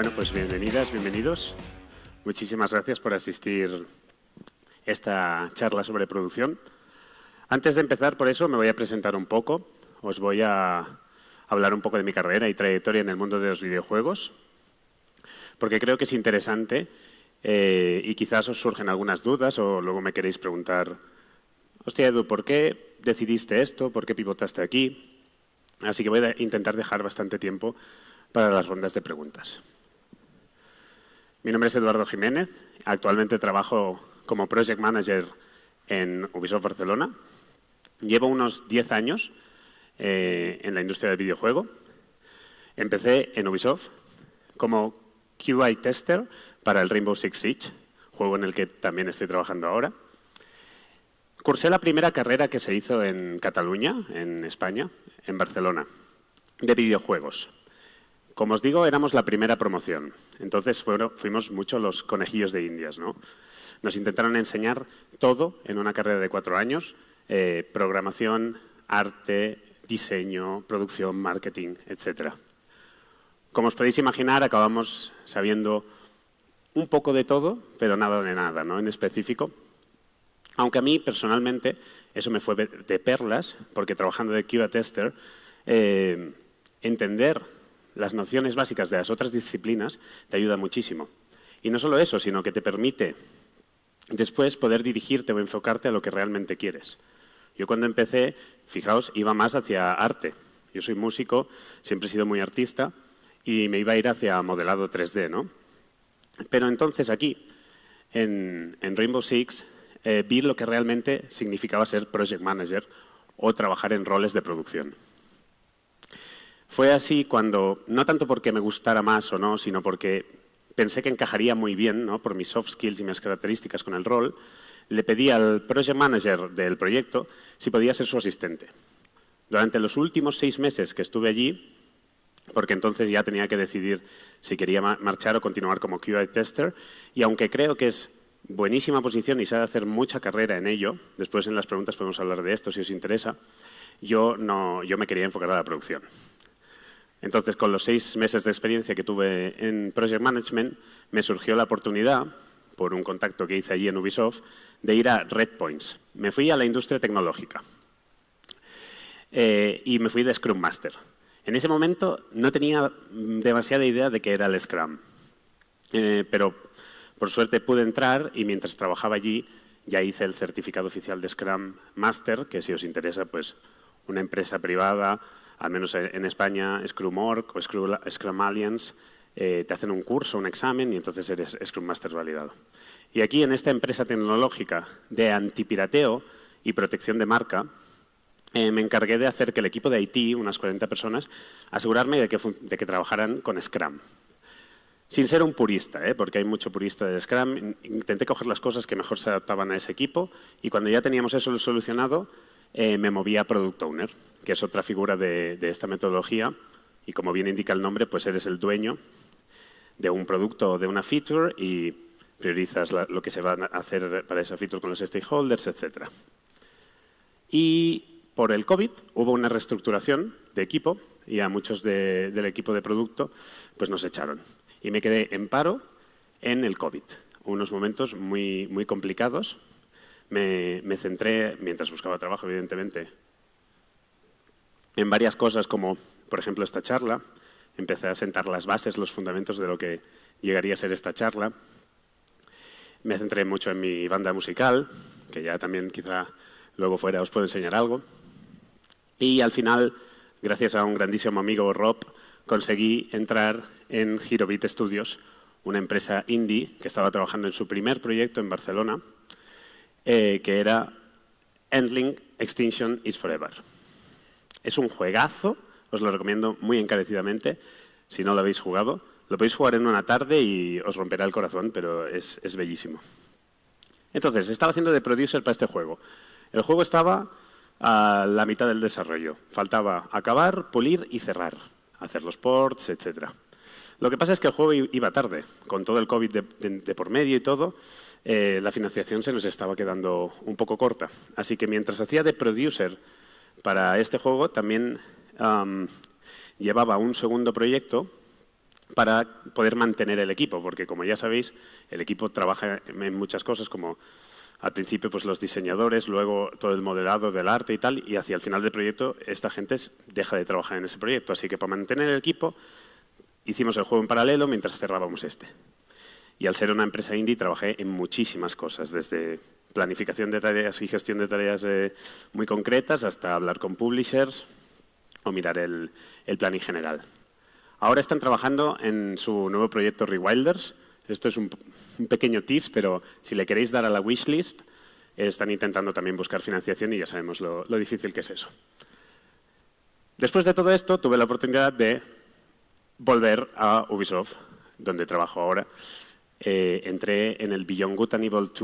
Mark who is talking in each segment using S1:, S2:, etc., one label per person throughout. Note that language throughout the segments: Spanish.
S1: Bueno, pues bienvenidas, bienvenidos. Muchísimas gracias por asistir a esta charla sobre producción. Antes de empezar, por eso, me voy a presentar un poco. Os voy a hablar un poco de mi carrera y trayectoria en el mundo de los videojuegos, porque creo que es interesante y quizás os surgen algunas dudas o luego me queréis preguntar, hostia, Edu, ¿por qué decidiste esto? ¿Por qué pivotaste aquí? Así que voy a intentar dejar bastante tiempo para las rondas de preguntas. Mi nombre es Eduardo Jiménez. Actualmente trabajo como Project Manager en Ubisoft Barcelona. Llevo unos 10 años en la industria del videojuego. Empecé en Ubisoft como QA tester para el Rainbow Six Siege, juego en el que también estoy trabajando ahora. Cursé la primera carrera que se hizo en Cataluña, en España, en Barcelona, de videojuegos. Como os digo, éramos la primera promoción, entonces fuimos mucho los conejillos de Indias, ¿no? Nos intentaron enseñar todo en una carrera de 4 años, programación, arte, diseño, producción, marketing, etc. Como os podéis imaginar, acabamos sabiendo un poco de todo, pero nada de nada, ¿no? En específico. Aunque a mí, personalmente, eso me fue de perlas, porque trabajando de QA tester, entender las nociones básicas de las otras disciplinas te ayuda muchísimo. Y no solo eso, sino que te permite después poder dirigirte o enfocarte a lo que realmente quieres. Yo cuando empecé, fijaos, iba más hacia arte. Yo soy músico, siempre he sido muy artista y me iba a ir hacia modelado 3D, ¿no? Pero entonces aquí, en Rainbow Six, vi lo que realmente significaba ser Project Manager o trabajar en roles de producción. Fue así cuando, no tanto porque me gustara más o no, sino porque pensé que encajaría muy bien, ¿no? Por mis soft skills y mis características con el rol, le pedí al Project Manager del proyecto si podía ser su asistente. Durante los últimos 6 meses que estuve allí, porque entonces ya tenía que decidir si quería marchar o continuar como QA tester, y aunque creo que es buenísima posición y sabe hacer mucha carrera en ello, después en las preguntas podemos hablar de esto si os interesa, yo me quería enfocar a la producción. Entonces, con los 6 meses de experiencia que tuve en Project Management, me surgió la oportunidad, por un contacto que hice allí en Ubisoft, de ir a Redpoints. Me fui a la industria tecnológica y me fui de Scrum Master. En ese momento no tenía demasiada idea de qué era el Scrum, pero por suerte pude entrar y mientras trabajaba allí ya hice el certificado oficial de Scrum Master, que si os interesa, pues una empresa privada, al menos en España, Scrum.org o Scrum Alliance, te hacen un curso, un examen y entonces eres Scrum Master validado. Y aquí en esta empresa tecnológica de antipirateo y protección de marca, me encargué de hacer que el equipo de IT, unas 40 personas, asegurarme de que trabajaran con Scrum. Sin ser un purista, porque hay mucho purista de Scrum, intenté coger las cosas que mejor se adaptaban a ese equipo y cuando ya teníamos eso solucionado, me moví a Product Owner, que es otra figura de esta metodología y como bien indica el nombre, pues eres el dueño de un producto o de una feature y priorizas lo que se va a hacer para esa feature con los stakeholders, etc. Y por el COVID hubo una reestructuración de equipo y a muchos del equipo de producto pues nos echaron. Y me quedé en paro en el COVID, unos momentos muy, muy complicados. Me centré, mientras buscaba trabajo, evidentemente, en varias cosas como, por ejemplo, esta charla. Empecé a sentar las bases, los fundamentos de lo que llegaría a ser esta charla. Me centré mucho en mi banda musical, que ya también quizá luego fuera os puedo enseñar algo. Y al final, gracias a un grandísimo amigo, Rob, conseguí entrar en Hirobit Studios, una empresa indie que estaba trabajando en su primer proyecto en Barcelona, que era Endling Extinction is Forever. Es un juegazo, os lo recomiendo muy encarecidamente, si no lo habéis jugado. Lo podéis jugar en una tarde y os romperá el corazón, pero es bellísimo. Entonces, estaba haciendo de producer para este juego. El juego estaba a la mitad del desarrollo. Faltaba acabar, pulir y cerrar, hacer los ports, etc. Lo que pasa es que el juego iba tarde, con todo el COVID de por medio y todo. La financiación se nos estaba quedando un poco corta. Así que mientras hacía de producer para este juego, también llevaba un segundo proyecto para poder mantener el equipo, porque como ya sabéis, el equipo trabaja en muchas cosas, como al principio pues los diseñadores, luego todo el modelado del arte y tal, y hacia el final del proyecto esta gente deja de trabajar en ese proyecto. Así que para mantener el equipo hicimos el juego en paralelo mientras cerrábamos este. Y al ser una empresa indie trabajé en muchísimas cosas, desde planificación de tareas y gestión de tareas muy concretas hasta hablar con publishers o mirar el planning general. Ahora están trabajando en su nuevo proyecto Rewilders. Esto es un pequeño tease, pero si le queréis dar a la wishlist, están intentando también buscar financiación y ya sabemos lo difícil que es eso. Después de todo esto, tuve la oportunidad de volver a Ubisoft, donde trabajo ahora. Entré en el Beyond Good and Evil 2,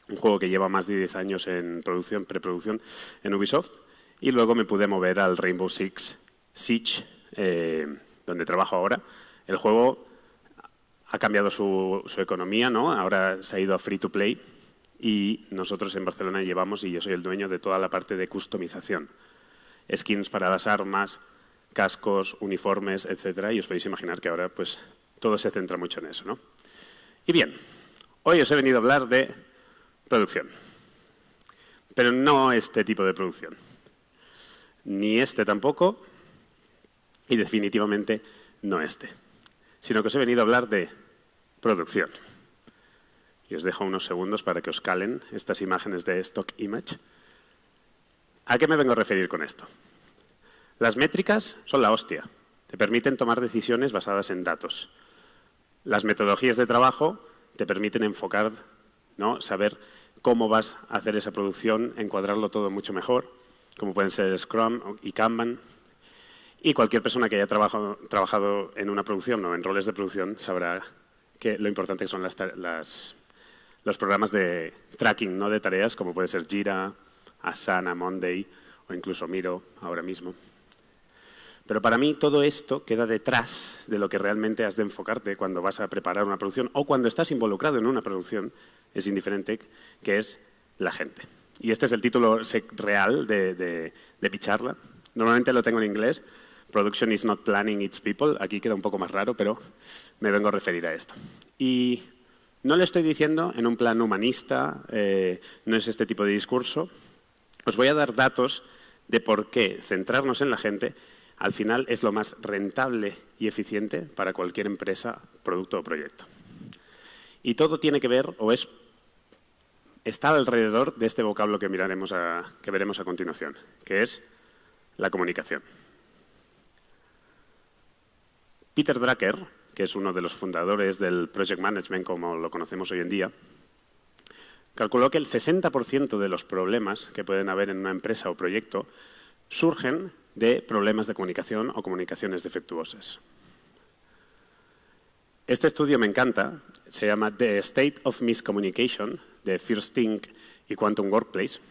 S1: un juego que lleva más de 10 años en preproducción en Ubisoft, y luego me pude mover al Rainbow Six Siege, donde trabajo ahora. El juego ha cambiado su economía, ¿no? Ahora se ha ido a free to play y nosotros en Barcelona llevamos, y yo soy el dueño de toda la parte de customización. Skins para las armas, cascos, uniformes, etcétera, y os podéis imaginar que ahora pues todo se centra mucho en eso, ¿no? Y bien, hoy os he venido a hablar de producción, pero no este tipo de producción, ni este tampoco, y definitivamente no este, sino que os he venido a hablar de producción. Y os dejo unos segundos para que os calen estas imágenes de Stock Image. ¿A qué me vengo a referir con esto? Las métricas son la hostia. Te permiten tomar decisiones basadas en datos. Las metodologías de trabajo te permiten enfocar, ¿no? Saber cómo vas a hacer esa producción, encuadrarlo todo mucho mejor, como pueden ser Scrum y Kanban. Y cualquier persona que haya trabajado en una producción o en roles de producción sabrá que lo importante son los programas de tracking, ¿no? De tareas, como puede ser Jira, Asana, Monday o incluso Miro ahora mismo. Pero para mí todo esto queda detrás de lo que realmente has de enfocarte cuando vas a preparar una producción o cuando estás involucrado en una producción, es indiferente, que es la gente. Y este es el título real de mi charla. Normalmente lo tengo en inglés. Production is not planning, it's people. Aquí queda un poco más raro, pero me vengo a referir a esto. Y no le estoy diciendo en un plan humanista, no es este tipo de discurso. Os voy a dar datos de por qué centrarnos en la gente al final es lo más rentable y eficiente para cualquier empresa, producto o proyecto. Y todo tiene que ver, o está alrededor de este vocablo que veremos a continuación, que es la comunicación. Peter Drucker, que es uno de los fundadores del Project Management como lo conocemos hoy en día, calculó que el 60% de los problemas que pueden haber en una empresa o proyecto surgen de problemas de comunicación o comunicaciones defectuosas. Este estudio me encanta, se llama The State of Miscommunication, de First Think y Quantum Workplace,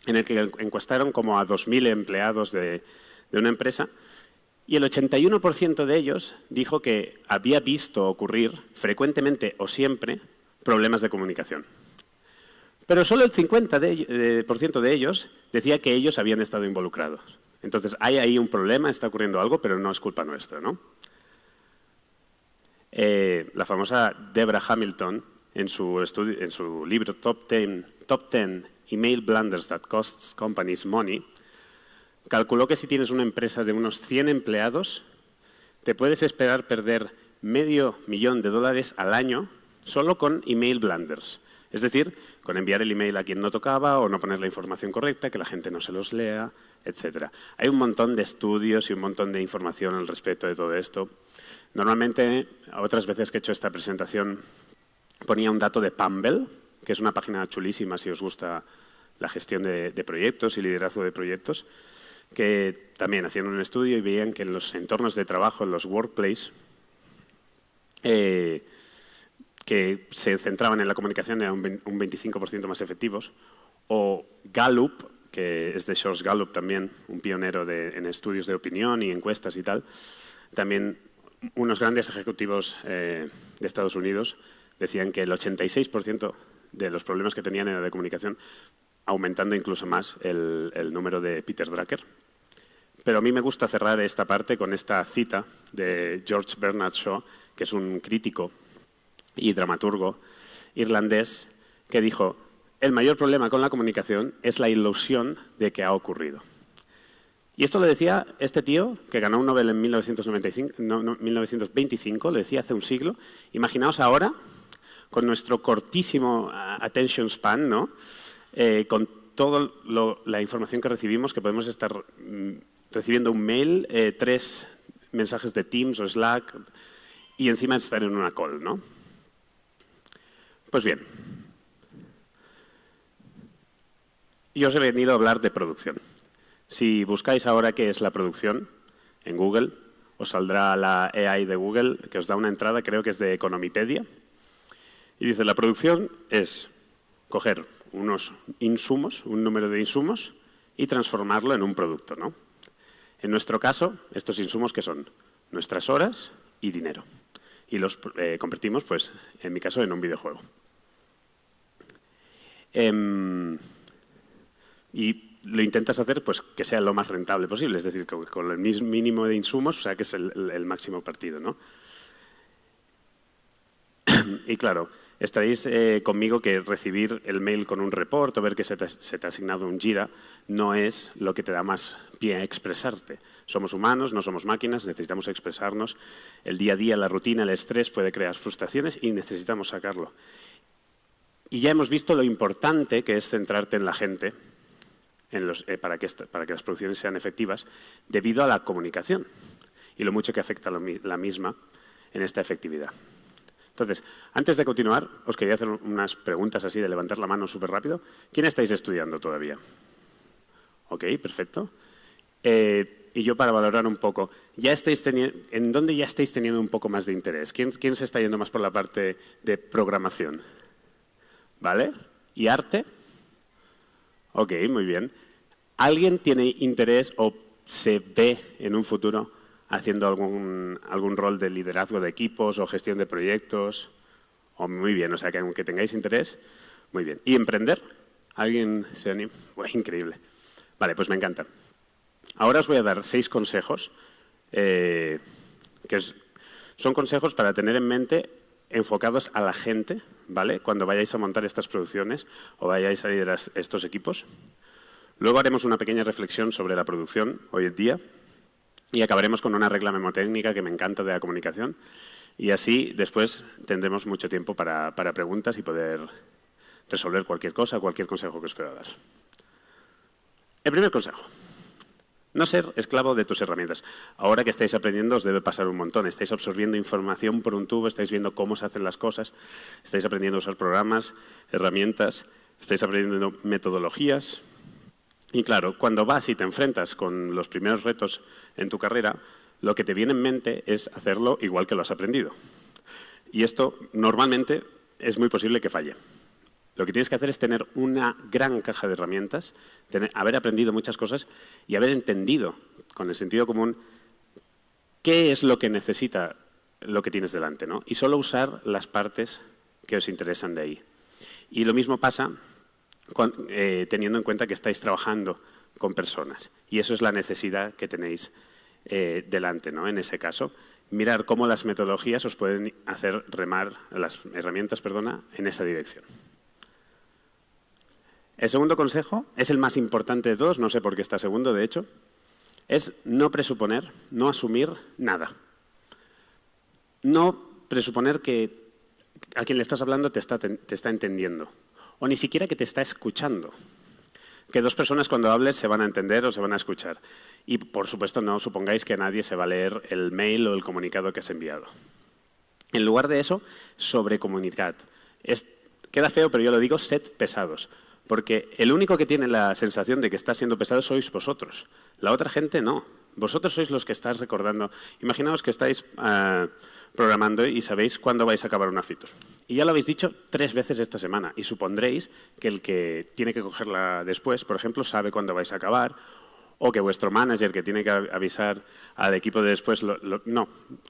S1: en el que encuestaron como a 2.000 empleados de una empresa y el 81% de ellos dijo que había visto ocurrir frecuentemente o siempre problemas de comunicación. Pero solo el 50% de ellos decía que ellos habían estado involucrados. Entonces, hay ahí un problema, está ocurriendo algo, pero no es culpa nuestra, ¿no? La famosa Deborah Hamilton, en su libro Top 10 Email Blunders That Costs Companies Money, calculó que si tienes una empresa de unos 100 empleados, te puedes esperar perder $500,000 al año solo con email blunders. Es decir, con enviar el email a quien no tocaba o no poner la información correcta, que la gente no se los lea, etc. Hay un montón de estudios y un montón de información al respecto de todo esto. Normalmente, otras veces que he hecho esta presentación, ponía un dato de Pumble, que es una página chulísima si os gusta la gestión de proyectos y liderazgo de proyectos, que también hacían un estudio y veían que en los entornos de trabajo, en los workplace, que se centraban en la comunicación eran un 25% más efectivos, o Gallup, que es de George Gallup también, un pionero en estudios de opinión y encuestas y tal, también unos grandes ejecutivos de Estados Unidos decían que el 86% de los problemas que tenían era de comunicación, aumentando incluso más el número de Peter Drucker. pero a mí me gusta cerrar esta parte con esta cita de George Bernard Shaw, que es un crítico y dramaturgo irlandés, que dijo: el mayor problema con la comunicación es la ilusión de que ha ocurrido. Y esto lo decía este tío, que ganó un Nobel en 1925, lo decía hace un siglo. Imaginaos ahora, con nuestro cortísimo attention span, ¿no? Con toda la información que recibimos, que podemos estar recibiendo un mail, 3 mensajes de Teams o Slack, y encima estar en una call, ¿no? Pues bien, yo os he venido a hablar de producción. Si buscáis ahora qué es la producción en Google, os saldrá la AI de Google, que os da una entrada, creo que es de Economipedia, y dice: la producción es coger unos insumos, un número de insumos, y transformarlo en un producto, ¿no? En nuestro caso, estos insumos, ¿qué son? Nuestras horas y dinero. Y los convertimos, pues, en mi caso, en un videojuego. Y lo intentas hacer, pues, que sea lo más rentable posible, es decir, con el mínimo de insumos, o sea, que es el máximo partido, ¿no? Y claro, estaréis conmigo que recibir el mail con un report o ver que se te ha asignado un Jira no es lo que te da más pie a expresarte. Somos humanos, no somos máquinas, necesitamos expresarnos. El día a día, la rutina, el estrés puede crear frustraciones y necesitamos sacarlo. Y ya hemos visto lo importante que es centrarte en la gente para que las producciones sean efectivas, debido a la comunicación y lo mucho que afecta la misma en esta efectividad. Entonces, antes de continuar, os quería hacer unas preguntas así de levantar la mano súper rápido. ¿Quién estáis estudiando todavía? Ok, perfecto. Y yo, para valorar un poco, ¿en dónde ya estáis teniendo un poco más de interés? ¿Quién se está yendo más por la parte de programación? ¿Vale? ¿Y arte? Ok, muy bien. ¿Alguien tiene interés o se ve en un futuro haciendo algún rol de liderazgo de equipos o gestión de proyectos? Muy bien, o sea que aunque tengáis interés, muy bien. ¿Y emprender? ¿Alguien se anima? Bueno, increíble. Vale, pues me encanta. Ahora os voy a dar 6 consejos, son consejos para tener en mente, enfocados a la gente, ¿vale? Cuando vayáis a montar estas producciones o vayáis a liderar estos equipos. Luego haremos una pequeña reflexión sobre la producción hoy en día y acabaremos con una regla memotécnica que me encanta de la comunicación, y así después tendremos mucho tiempo para preguntas y poder resolver cualquier cosa, cualquier consejo que os pueda dar. El primer consejo: no ser esclavo de tus herramientas. Ahora que estáis aprendiendo os debe pasar un montón. Estáis absorbiendo información por un tubo, estáis viendo cómo se hacen las cosas, estáis aprendiendo a usar programas, herramientas, estáis aprendiendo metodologías. Y claro, cuando vas y te enfrentas con los primeros retos en tu carrera, lo que te viene en mente es hacerlo igual que lo has aprendido. Y esto normalmente es muy posible que falle. Lo que tienes que hacer es tener una gran caja de herramientas, haber aprendido muchas cosas y haber entendido con el sentido común qué es lo que necesita lo que tienes delante, ¿no? Y solo usar las partes que os interesan de ahí. Y lo mismo pasa teniendo en cuenta que estáis trabajando con personas. Y eso es la necesidad que tenéis delante, ¿no? En ese caso, mirar cómo las metodologías os pueden hacer remar, las herramientas, perdona, en esa dirección. El segundo consejo es el más importante de todos, no sé por qué está segundo, de hecho, es no presuponer, no asumir nada. No presuponer que a quien le estás hablando te está entendiendo, o ni siquiera que te está escuchando. Que 2 personas cuando hables se van a entender o se van a escuchar. Y, por supuesto, no supongáis que nadie se va a leer el mail o el comunicado que has enviado. En lugar de eso, sobrecomunicad. Queda feo, pero yo lo digo, sed pesados. Porque el único que tiene la sensación de que está siendo pesado sois vosotros. La otra gente no. Vosotros sois los que estáis recordando. Imaginaos que estáis programando y sabéis cuándo vais a acabar una feature. Y ya lo habéis dicho 3 veces esta semana. Y supondréis que el que tiene que cogerla después, por ejemplo, sabe cuándo vais a acabar. O que vuestro manager, que tiene que avisar al equipo de después, no.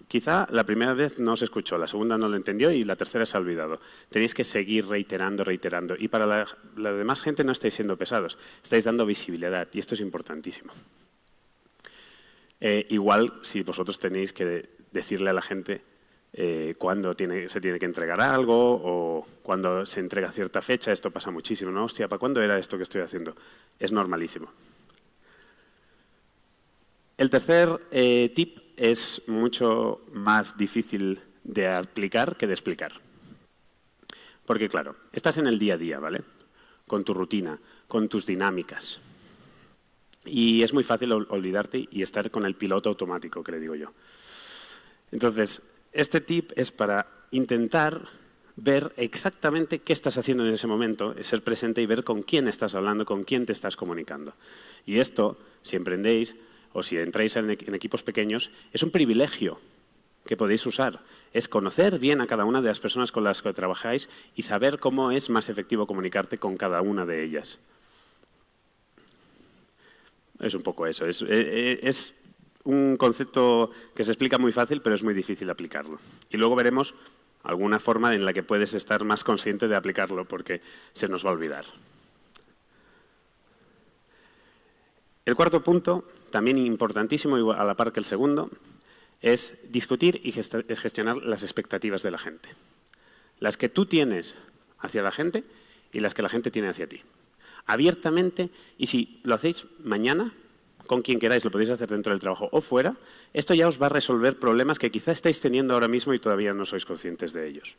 S1: Quizá la primera vez no se escuchó, la segunda no lo entendió y la tercera se ha olvidado. Tenéis que seguir reiterando. Y para la demás gente no estáis siendo pesados, estáis dando visibilidad y esto es importantísimo. igual si vosotros tenéis que decirle a la gente cuándo se tiene que entregar algo o cuando se entrega a cierta fecha. Esto pasa muchísimo, ¿no? Hostia, ¿para cuándo era esto que estoy haciendo? Es normalísimo. El tercer tip es mucho más difícil de aplicar que de explicar. Porque, claro, estás en el día a día, ¿vale? Con tu rutina, con tus dinámicas. Y es muy fácil olvidarte y estar con el piloto automático, que le digo yo. Entonces, este tip es para intentar ver exactamente qué estás haciendo en ese momento, ser presente y ver con quién estás hablando, con quién te estás comunicando. Y esto, si emprendéis o si entráis en equipos pequeños, es un privilegio que podéis usar. Es conocer bien a cada una de las personas con las que trabajáis y saber cómo es más efectivo comunicarte con cada una de ellas. Es un poco eso. Es un concepto que se explica muy fácil, pero es muy difícil aplicarlo. Y luego veremos alguna forma en la que puedes estar más consciente de aplicarlo, porque se nos va a olvidar. El cuarto punto, también importantísimo, a la par que el segundo, es discutir y gestionar las expectativas de la gente. Las que tú tienes hacia la gente y las que la gente tiene hacia ti. Abiertamente, y si lo hacéis mañana, con quien queráis, lo podéis hacer dentro del trabajo o fuera, esto ya os va a resolver problemas que quizá estáis teniendo ahora mismo y todavía no sois conscientes de ellos.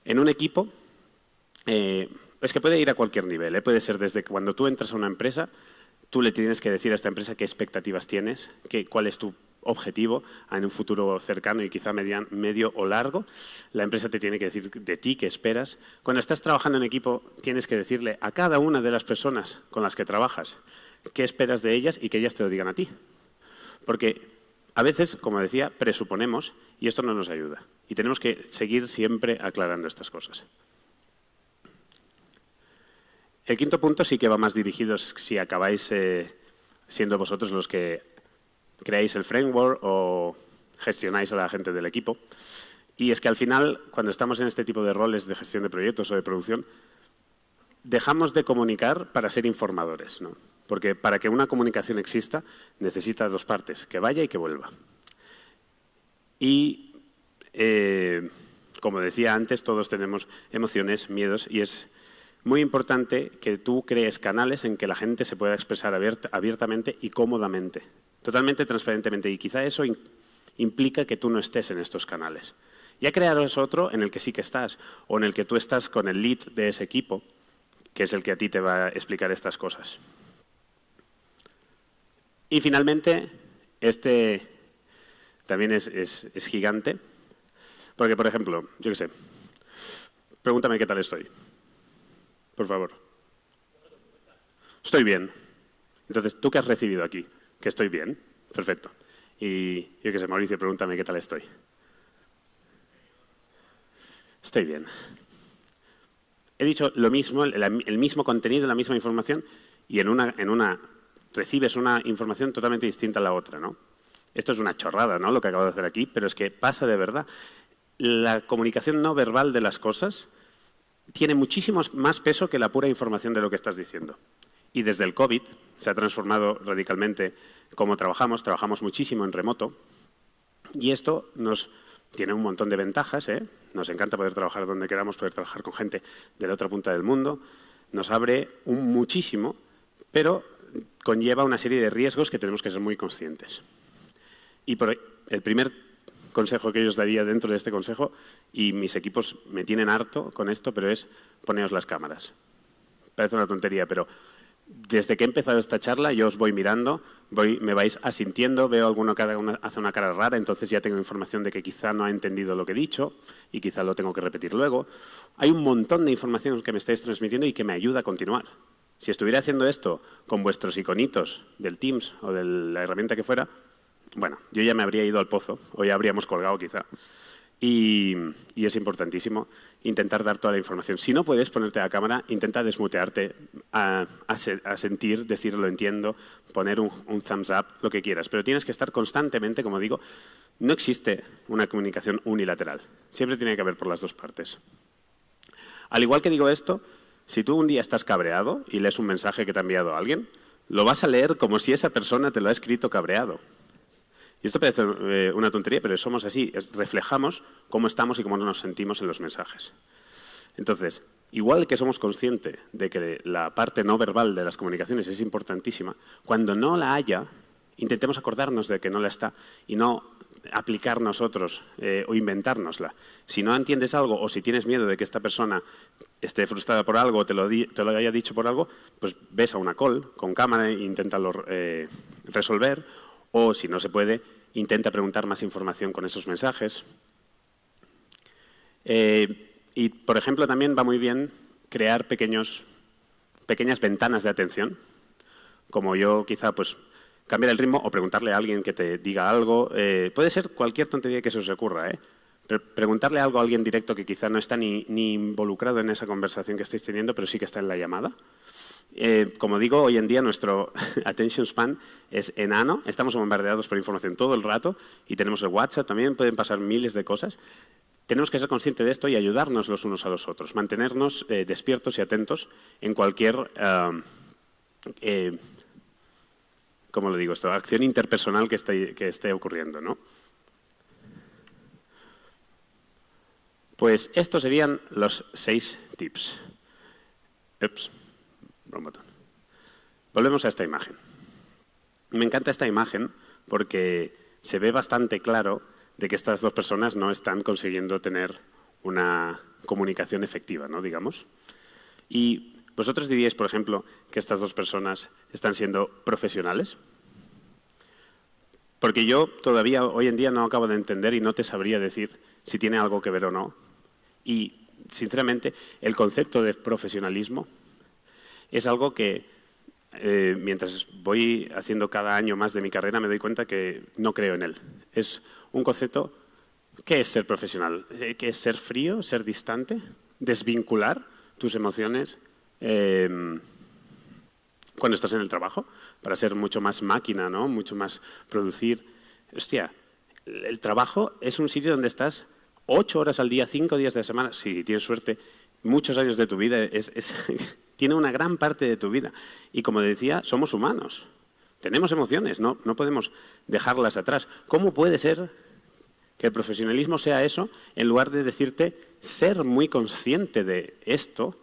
S1: En un equipo, es que puede ir a cualquier nivel, puede ser desde que cuando tú entras a una empresa, tú le tienes que decir a esta empresa qué expectativas tienes, cuál es tu objetivo en un futuro cercano y quizá medio o largo. La empresa te tiene que decir de ti qué esperas. Cuando estás trabajando en equipo, tienes que decirle a cada una de las personas con las que trabajas qué esperas de ellas y que ellas te lo digan a ti. Porque a veces, como decía, presuponemos y esto no nos ayuda. Y tenemos que seguir siempre aclarando estas cosas. El quinto punto sí que va más dirigido si acabáis siendo vosotros los que creáis el framework o gestionáis a la gente del equipo. Y es que al final, cuando estamos en este tipo de roles de gestión de proyectos o de producción, dejamos de comunicar para ser informadores, ¿no? Porque para que una comunicación exista, necesita dos partes, que vaya y que vuelva. Y, como decía antes, todos tenemos emociones, miedos, y es muy importante que tú crees canales en que la gente se pueda expresar abiertamente y cómodamente, totalmente transparentemente, y quizá eso implica que tú no estés en estos canales. Ya crearás otro en el que sí que estás, o en el que tú estás con el lead de ese equipo, que es el que a ti te va a explicar estas cosas. Y finalmente, este también es gigante, porque, por ejemplo, yo qué sé, pregúntame qué tal estoy, por favor. Estoy bien. Entonces, ¿tú qué has recibido aquí? Que estoy bien. Perfecto. Y yo qué sé, Mauricio, pregúntame qué tal estoy. Estoy bien. He dicho lo mismo, el mismo contenido, la misma información, y en una recibes una información totalmente distinta a la otra, ¿no? Esto es una chorrada, ¿no?, lo que acabo de hacer aquí, pero es que pasa de verdad. La comunicación no verbal de las cosas tiene muchísimo más peso que la pura información de lo que estás diciendo. Y desde el COVID se ha transformado radicalmente cómo trabajamos. Trabajamos muchísimo en remoto y esto nos tiene un montón de ventajas, ¿eh? Nos encanta poder trabajar donde queramos, poder trabajar con gente de la otra punta del mundo. Nos abre muchísimo, pero conlleva una serie de riesgos que tenemos que ser muy conscientes. Y el primer consejo que yo os daría dentro de este consejo, y mis equipos me tienen harto con esto, pero es poneos las cámaras. Parece una tontería, pero desde que he empezado esta charla yo os voy mirando, me vais asintiendo, veo alguno que hace una cara rara, entonces ya tengo información de que quizá no ha entendido lo que he dicho y quizá lo tengo que repetir luego. Hay un montón de información que me estáis transmitiendo y que me ayuda a continuar. Si estuviera haciendo esto con vuestros iconitos del Teams o de la herramienta que fuera, bueno, yo ya me habría ido al pozo o ya habríamos colgado quizá. Y es importantísimo intentar dar toda la información. Si no puedes ponerte a la cámara, intenta desmutearte, a sentir, decir lo entiendo, poner un thumbs up, lo que quieras. Pero tienes que estar constantemente, como digo, no existe una comunicación unilateral. Siempre tiene que haber por las dos partes. Al igual que digo esto, si tú un día estás cabreado y lees un mensaje que te ha enviado alguien, lo vas a leer como si esa persona te lo ha escrito cabreado. Y esto parece una tontería, pero somos así, reflejamos cómo estamos y cómo nos sentimos en los mensajes. Entonces, igual que somos conscientes de que la parte no verbal de las comunicaciones es importantísima, cuando no la haya, intentemos acordarnos de que no la está y no aplicar nosotros o inventárnosla. Si no entiendes algo o si tienes miedo de que esta persona esté frustrada por algo o te lo haya dicho por algo, pues ves a una call con cámara e inténtalo resolver, o si no se puede, intenta preguntar más información con esos mensajes. Y, por ejemplo, también va muy bien crear pequeñas ventanas de atención, como yo quizá pues cambiar el ritmo o preguntarle a alguien que te diga algo. Puede ser cualquier tontería que se os ocurra, pero preguntarle algo a alguien directo que quizá no está ni involucrado en esa conversación que estáis teniendo, pero sí que está en la llamada. Como digo, hoy en día nuestro attention span es enano, estamos bombardeados por información todo el rato y tenemos el WhatsApp, también pueden pasar miles de cosas. Tenemos que ser conscientes de esto y ayudarnos los unos a los otros, mantenernos despiertos y atentos en cualquier, ¿cómo lo digo esto?, acción interpersonal que esté ocurriendo, ¿no? Pues estos serían los 6 tips. Ups, wrong button. Volvemos a esta imagen. Me encanta esta imagen porque se ve bastante claro de que estas dos personas no están consiguiendo tener una comunicación efectiva, ¿no? Digamos. Y vosotros diríais, por ejemplo, que estas dos personas están siendo profesionales. Porque yo todavía hoy en día no acabo de entender y no te sabría decir si tiene algo que ver o no. Y, sinceramente, el concepto de profesionalismo es algo que, mientras voy haciendo cada año más de mi carrera, me doy cuenta que no creo en él. Es un concepto. ¿Qué es ser profesional? ¿Qué es ser frío, ser distante, desvincular tus emociones cuando estás en el trabajo para ser mucho más máquina, ¿no? Mucho más producir? Hostia, el trabajo es un sitio donde estás 8 horas al día, 5 días de la semana, si tienes suerte, muchos años de tu vida, tiene una gran parte de tu vida. Y como decía, somos humanos, tenemos emociones, no podemos dejarlas atrás. ¿Cómo puede ser que el profesionalismo sea eso, en lugar de decirte ser muy consciente de esto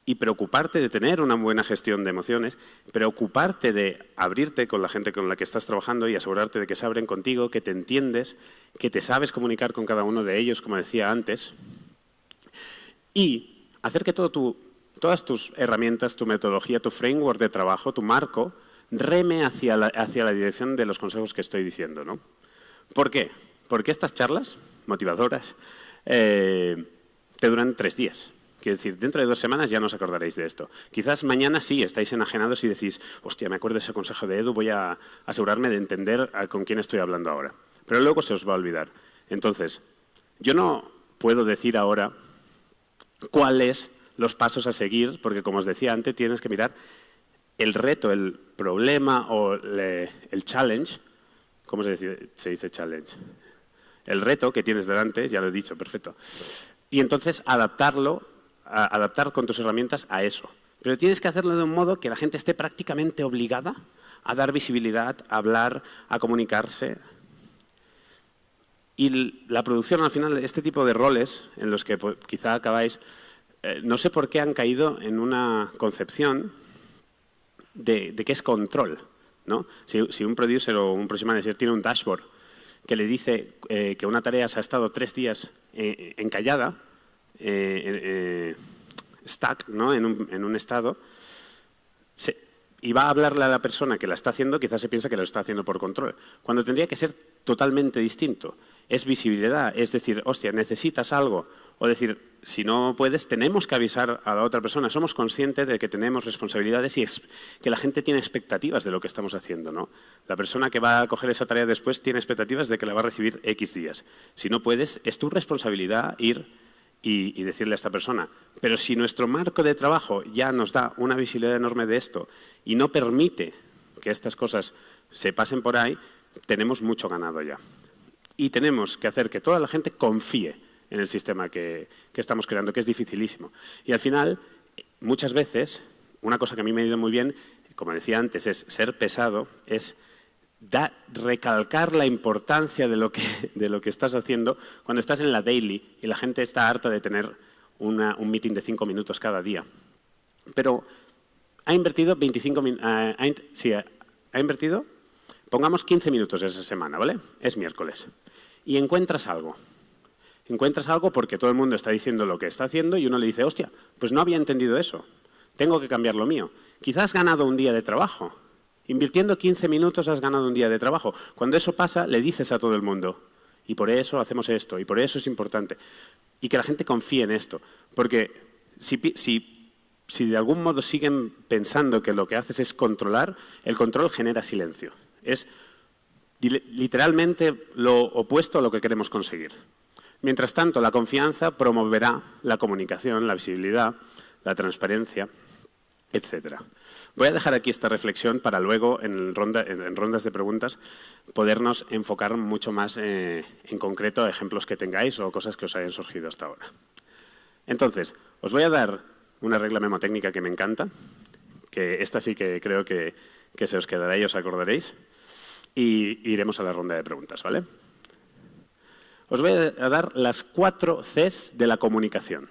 S1: y preocuparte de tener una buena gestión de emociones, preocuparte de abrirte con la gente con la que estás trabajando y asegurarte de que se abren contigo, que te entiendes, que te sabes comunicar con cada uno de ellos, como decía antes, y hacer que todas tus herramientas, tu metodología, tu framework de trabajo, tu marco, reme hacia la dirección de los consejos que estoy diciendo, ¿no? ¿Por qué? Porque estas charlas motivadoras te duran 3 días. Quiero decir, dentro de 2 semanas ya no os acordaréis de esto. Quizás mañana sí estáis enajenados y decís, hostia, me acuerdo de ese consejo de Edu, voy a asegurarme de entender con quién estoy hablando ahora. Pero luego se os va a olvidar. Entonces, yo no puedo decir ahora cuáles los pasos a seguir, porque como os decía antes, tienes que mirar el reto, el problema o el challenge. ¿Cómo se dice challenge? El reto que tienes delante, ya lo he dicho, perfecto. Y entonces adaptar con tus herramientas a eso. Pero tienes que hacerlo de un modo que la gente esté prácticamente obligada a dar visibilidad, a hablar, a comunicarse. Y la producción, al final, este tipo de roles en los que quizá acabáis, no sé por qué han caído en una concepción de que es control, ¿no? Si un producer o un project manager tiene un dashboard que le dice que una tarea se ha estado 3 días encallada, stuck, ¿no? en un estado, y va a hablarle a la persona que la está haciendo, quizás se piensa que lo está haciendo por control, cuando tendría que ser totalmente distinto. Es visibilidad, es decir, hostia, necesitas algo, o decir, si no puedes, tenemos que avisar a la otra persona. Somos conscientes de que tenemos responsabilidades y que la gente tiene expectativas de lo que estamos haciendo, ¿no? La persona que va a coger esa tarea después tiene expectativas de que la va a recibir X días. Si no puedes, es tu responsabilidad ir y decirle a esta persona. Pero si nuestro marco de trabajo ya nos da una visibilidad enorme de esto y no permite que estas cosas se pasen por ahí, tenemos mucho ganado ya. Y tenemos que hacer que toda la gente confíe en el sistema que estamos creando, que es dificilísimo. Y al final, muchas veces, una cosa que a mí me ha ido muy bien, como decía antes, es ser pesado, es recalcar la importancia de lo que estás haciendo cuando estás en la daily y la gente está harta de tener un meeting de 5 minutos cada día. Pero ha invertido pongamos 15 minutos esa semana, ¿vale? Es miércoles. Y encuentras algo. Encuentras algo porque todo el mundo está diciendo lo que está haciendo y uno le dice, hostia, pues no había entendido eso. Tengo que cambiar lo mío. Quizás has ganado un día de trabajo. Invirtiendo 15 minutos has ganado un día de trabajo. Cuando eso pasa, le dices a todo el mundo, y por eso hacemos esto, y por eso es importante. Y que la gente confíe en esto. Porque si de algún modo siguen pensando que lo que haces es controlar, el control genera silencio. Es literalmente lo opuesto a lo que queremos conseguir. Mientras tanto, la confianza promoverá la comunicación, la visibilidad, la transparencia, etcétera. Voy a dejar aquí esta reflexión para luego, en rondas de preguntas, podernos enfocar mucho más en concreto a ejemplos que tengáis o cosas que os hayan surgido hasta ahora. Entonces, os voy a dar una regla memotécnica que me encanta, que esta sí que creo que se os quedará y os acordaréis, y iremos a la ronda de preguntas, ¿vale? Os voy a dar las 4 Cs de la comunicación.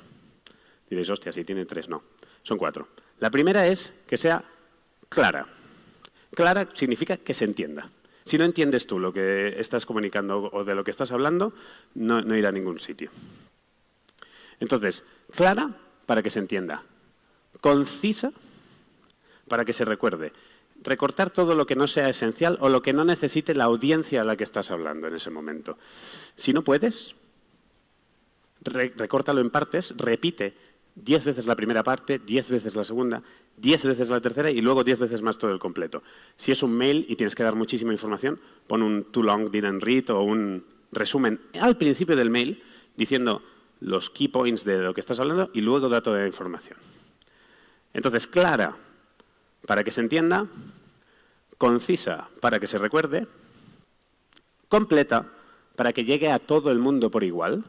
S1: Diréis, hostia, si tiene 3, no. Son 4. La primera es que sea clara. Clara significa que se entienda. Si no entiendes tú lo que estás comunicando o de lo que estás hablando, no irá a ningún sitio. Entonces, clara para que se entienda. Concisa para que se recuerde. Recortar todo lo que no sea esencial o lo que no necesite la audiencia a la que estás hablando en ese momento. Si no puedes, recórtalo en partes, repite 10 veces la primera parte, 10 veces la segunda, 10 veces la tercera y luego 10 veces más todo el completo. Si es un mail y tienes que dar muchísima información, pon un too long didn't read o un resumen al principio del mail diciendo los key points de lo que estás hablando y luego da toda la información. Entonces, clara para que se entienda, concisa para que se recuerde, completa para que llegue a todo el mundo por igual.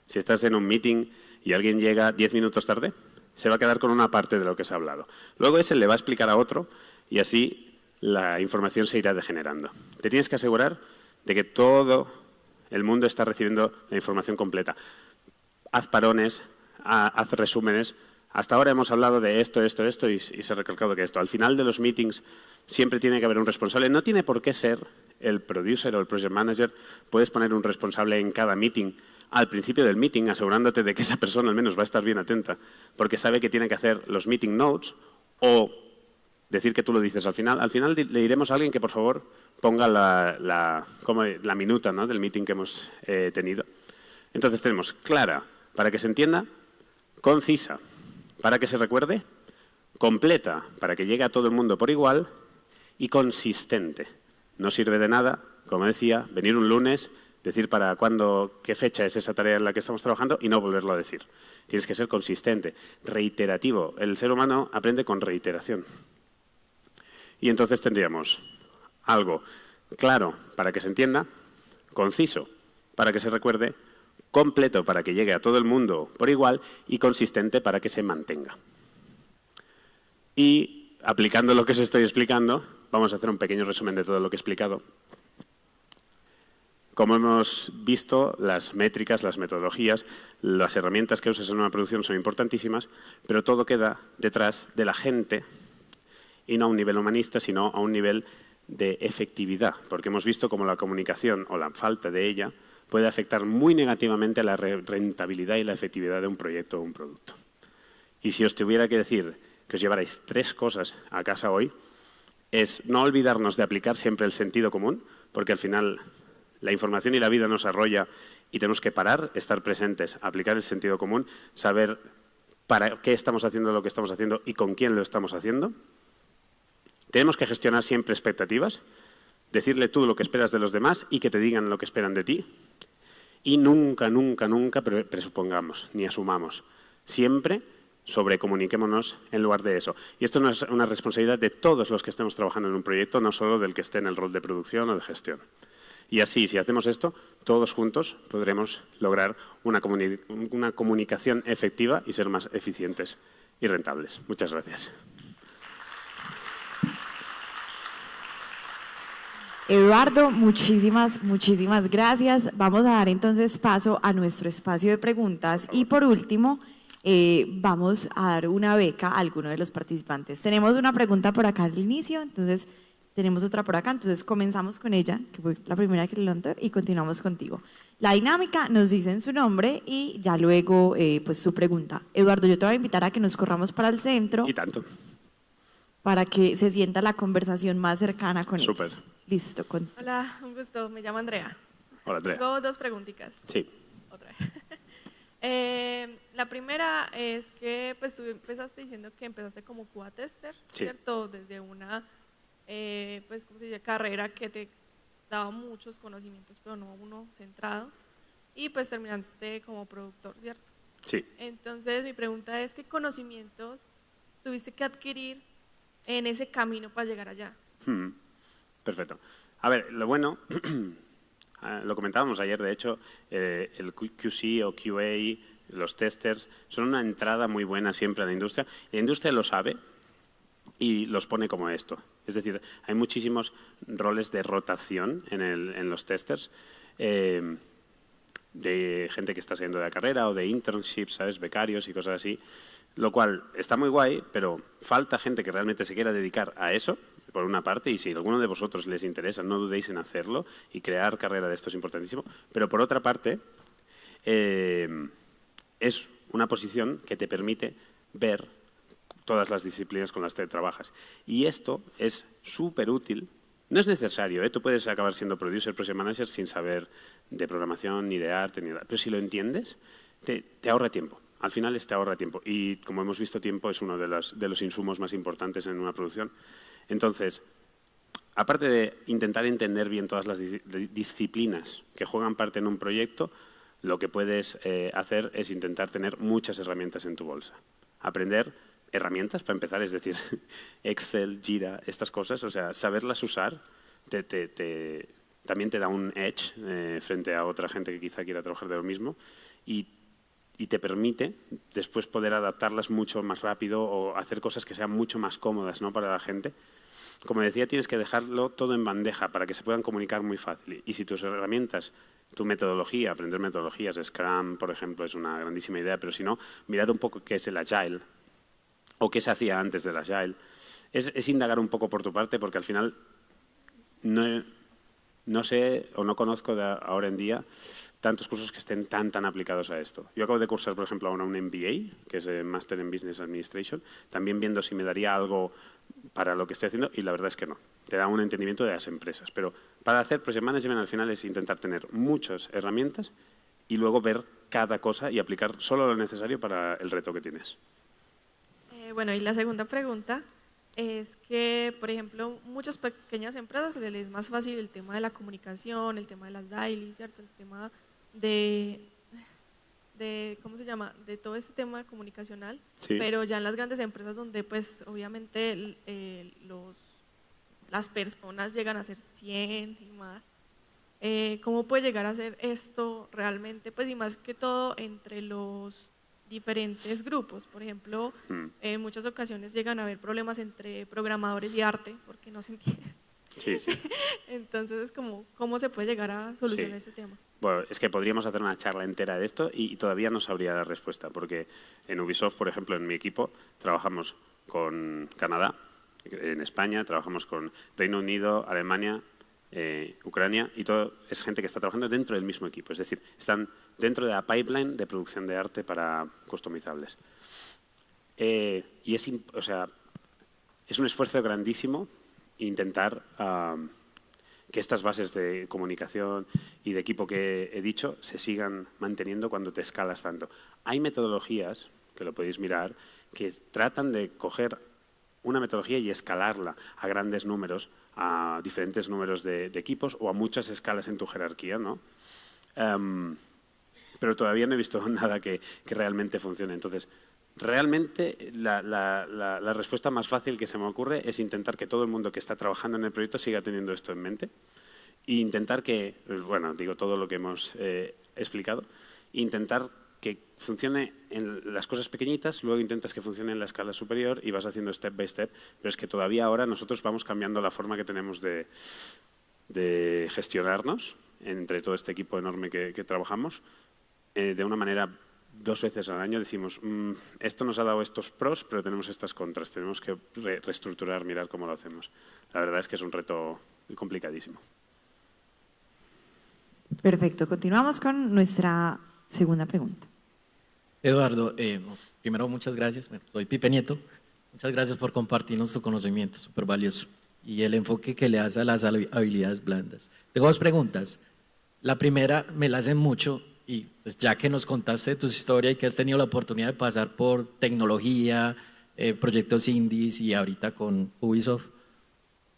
S1: Si estás en un meeting y alguien llega 10 minutos tarde, se va a quedar con una parte de lo que se ha hablado. Luego ese le va a explicar a otro y así la información se irá degenerando. Te tienes que asegurar de que todo el mundo está recibiendo la información completa. Haz parones, haz resúmenes. Hasta ahora hemos hablado de esto y se ha recalcado que esto. Al final de los meetings siempre tiene que haber un responsable. No tiene por qué ser el producer o el project manager. Puedes poner un responsable en cada meeting al principio del meeting, asegurándote de que esa persona al menos va a estar bien atenta, porque sabe que tiene que hacer los meeting notes o decir que tú lo dices al final. Al final le diremos a alguien que por favor ponga la minuta, ¿no?, del meeting que hemos tenido. Entonces tenemos clara para que se entienda, concisa para que se recuerde, completa para que llegue a todo el mundo por igual y consistente. No sirve de nada, como decía, venir un lunes, decir para cuándo, qué fecha es esa tarea en la que estamos trabajando y no volverlo a decir. Tienes que ser consistente, reiterativo. El ser humano aprende con reiteración. Y entonces tendríamos algo claro para que se entienda, conciso para que se recuerde, completo para que llegue a todo el mundo por igual y consistente para que se mantenga. Y aplicando lo que os estoy explicando, vamos a hacer un pequeño resumen de todo lo que he explicado. Como hemos visto, las métricas, las metodologías, las herramientas que usas en una producción son importantísimas, pero todo queda detrás de la gente y no a un nivel humanista, sino a un nivel de efectividad, porque hemos visto cómo la comunicación o la falta de ella puede afectar muy negativamente a la rentabilidad y la efectividad de un proyecto o un producto. Y si os tuviera que decir que os llevarais 3 cosas a casa hoy, es no olvidarnos de aplicar siempre el sentido común, porque al final la información y la vida nos arrolla y tenemos que parar, estar presentes, aplicar el sentido común, saber para qué estamos haciendo lo que estamos haciendo y con quién lo estamos haciendo. Tenemos que gestionar siempre expectativas, decirle tú lo que esperas de los demás y que te digan lo que esperan de ti. Y nunca, nunca, nunca presupongamos ni asumamos. Siempre sobrecomuniquémonos en lugar de eso. Y esto no es una responsabilidad de todos los que estemos trabajando en un proyecto, no solo del que esté en el rol de producción o de gestión. Y así, si hacemos esto, todos juntos podremos lograr una comunicación efectiva y ser más eficientes y rentables. Muchas gracias.
S2: Eduardo, muchísimas gracias. Vamos a dar entonces paso a nuestro espacio de preguntas y por último vamos a dar una beca a alguno de los participantes. Tenemos una pregunta por acá al inicio, entonces tenemos otra por acá, entonces comenzamos con ella, que fue la primera que levantó, y continuamos contigo. La dinámica, nos dicen su nombre y ya luego pues su pregunta. Eduardo, yo te voy a invitar a que nos corramos para el centro.
S1: Y tanto.
S2: Para que se sienta la conversación más cercana con
S1: Súper.
S2: ellos. Listo.
S3: Hola, un gusto. Me llamo Andrea.
S1: Hola, Andrea.
S3: Tengo dos preguntitas.
S1: Sí.
S3: Otra vez. La primera es que pues tú empezaste diciendo que empezaste como QA tester,
S1: Sí.
S3: ¿cierto? Desde una pues, ¿cómo se dice? Carrera que te daba muchos conocimientos, pero no uno centrado. Y pues terminaste como productor, ¿cierto?
S1: Sí.
S3: Entonces mi pregunta es, ¿qué conocimientos tuviste que adquirir en ese camino para llegar allá?
S1: Perfecto. A ver, lo bueno, lo comentábamos ayer, de hecho, el QC o QA, los testers, son una entrada muy buena siempre a la industria. La industria lo sabe y los pone como esto. Es decir, hay muchísimos roles de rotación en los testers, de gente que está saliendo de la carrera o de internships, ¿sabes? Becarios y cosas así, lo cual está muy guay, pero falta gente que realmente se quiera dedicar a eso, por una parte, y si a alguno de vosotros les interesa, no dudéis en hacerlo y crear carrera de esto es importantísimo, pero por otra parte, es una posición que te permite ver todas las disciplinas con las que trabajas. Y esto es súper útil. No es necesario, tú puedes acabar siendo producer, project manager sin saber de programación, ni de arte, ni de... Pero si lo entiendes, te ahorra tiempo. Al final te ahorra tiempo. Y como hemos visto, tiempo es uno de los insumos más importantes en una producción. Entonces, aparte de intentar entender bien todas las disciplinas que juegan parte en un proyecto, lo que puedes hacer es intentar tener muchas herramientas en tu bolsa. Aprender herramientas, para empezar, es decir, Excel, Jira, estas cosas, o sea, saberlas usar también te da un edge frente a otra gente que quizá quiera trabajar de lo mismo y te permite después poder adaptarlas mucho más rápido o hacer cosas que sean mucho más cómodas, ¿no?, para la gente. Como decía, tienes que dejarlo todo en bandeja para que se puedan comunicar muy fácil. Y si tus herramientas, tu metodología, aprender metodologías, Scrum, por ejemplo, es una grandísima idea, pero si no, mirar un poco qué es el Agile o qué se hacía antes del Agile. Es indagar un poco por tu parte, porque al final no sé o no conozco ahora en día tantos cursos que estén tan aplicados a esto. Yo acabo de cursar, por ejemplo, ahora un MBA, que es el Master en Business Administration, también viendo si me daría algo para lo que estoy haciendo, y la verdad es que no. Te da un entendimiento de las empresas. Pero para hacer Project Management al final es intentar tener muchas herramientas y luego ver cada cosa y aplicar solo lo necesario para el reto que tienes.
S3: Bueno, y la segunda pregunta es que, por ejemplo, muchas pequeñas empresas les es más fácil el tema de la comunicación, el tema de las dailies, ¿cierto? El tema de ¿cómo se llama? De todo este tema comunicacional,
S1: Sí.
S3: Pero ya en las grandes empresas donde pues obviamente las personas llegan a ser 100 y más, ¿cómo puede llegar a ser esto realmente? Pues y más que todo entre los diferentes grupos, por ejemplo, en muchas ocasiones llegan a haber problemas entre programadores y arte porque no se entienden.
S1: Sí, sí.
S3: Entonces es como, ¿cómo se puede llegar a solucionar este tema?
S1: Bueno, es que podríamos hacer una charla entera de esto y todavía no sabría la respuesta, porque en Ubisoft, por ejemplo, en mi equipo, trabajamos con Canadá, en España, trabajamos con Reino Unido, Alemania, Ucrania, y todo es gente que está trabajando dentro del mismo equipo, es decir, están dentro de la pipeline de producción de arte para customizables. Y es un esfuerzo grandísimo intentar que estas bases de comunicación y de equipo que he dicho se sigan manteniendo cuando te escalas tanto. Hay metodologías, que lo podéis mirar, que tratan de coger una metodología y escalarla a grandes números, a diferentes números de equipos o a muchas escalas en tu jerarquía, ¿no? Pero todavía no he visto nada que realmente funcione. Entonces, realmente la respuesta más fácil que se me ocurre es intentar que todo el mundo que está trabajando en el proyecto siga teniendo esto en mente e intentar que, bueno, digo todo lo que hemos explicado, intentar que funcione en las cosas pequeñitas, luego intentas que funcione en la escala superior y vas haciendo step by step, pero es que todavía ahora nosotros vamos cambiando la forma que tenemos de de gestionarnos entre todo este equipo enorme que trabajamos, de una manera 2 veces al año decimos, esto nos ha dado estos pros, pero tenemos estas contras, tenemos que reestructurar, mirar cómo lo hacemos. La verdad es que es un reto complicadísimo.
S2: Perfecto, continuamos con nuestra segunda pregunta.
S4: Eduardo, primero muchas gracias, bueno, soy Pipe Nieto, muchas gracias por compartirnos tu conocimiento, súper valioso, y el enfoque que le das a las habilidades blandas. Tengo 2 preguntas, la primera me la hacen mucho, y pues ya que nos contaste de tu historia y que has tenido la oportunidad de pasar por tecnología, proyectos indies y ahorita con Ubisoft,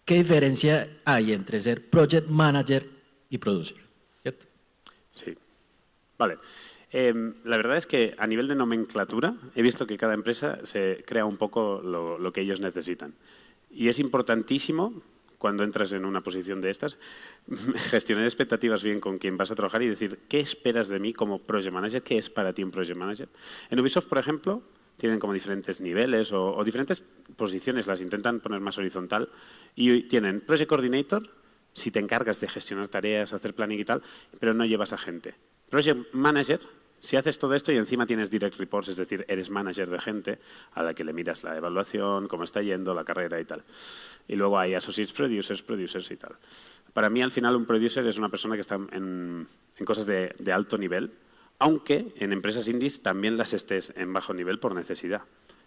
S4: ¿qué diferencia hay entre ser project manager y producer? ¿Cierto?
S1: Sí, vale. La verdad es que a nivel de nomenclatura he visto que cada empresa se crea un poco lo que ellos necesitan. Y es importantísimo, cuando entras en una posición de estas, gestionar expectativas bien con quien vas a trabajar y decir, ¿qué esperas de mí como project manager? ¿Qué es para ti un project manager? En Ubisoft, por ejemplo, tienen como diferentes niveles o diferentes posiciones, las intentan poner más horizontal, y tienen project coordinator, si te encargas de gestionar tareas, hacer planning y tal, pero no llevas a gente. Project manager, si haces todo esto y encima tienes direct reports, es decir, eres manager de gente a la que le miras la evaluación, cómo está yendo, la carrera y tal. Y luego hay associates producers y tal. Para mí, al final, un producer es una persona que está en cosas de alto nivel, aunque en empresas indies también las estés en bajo nivel por necesidad.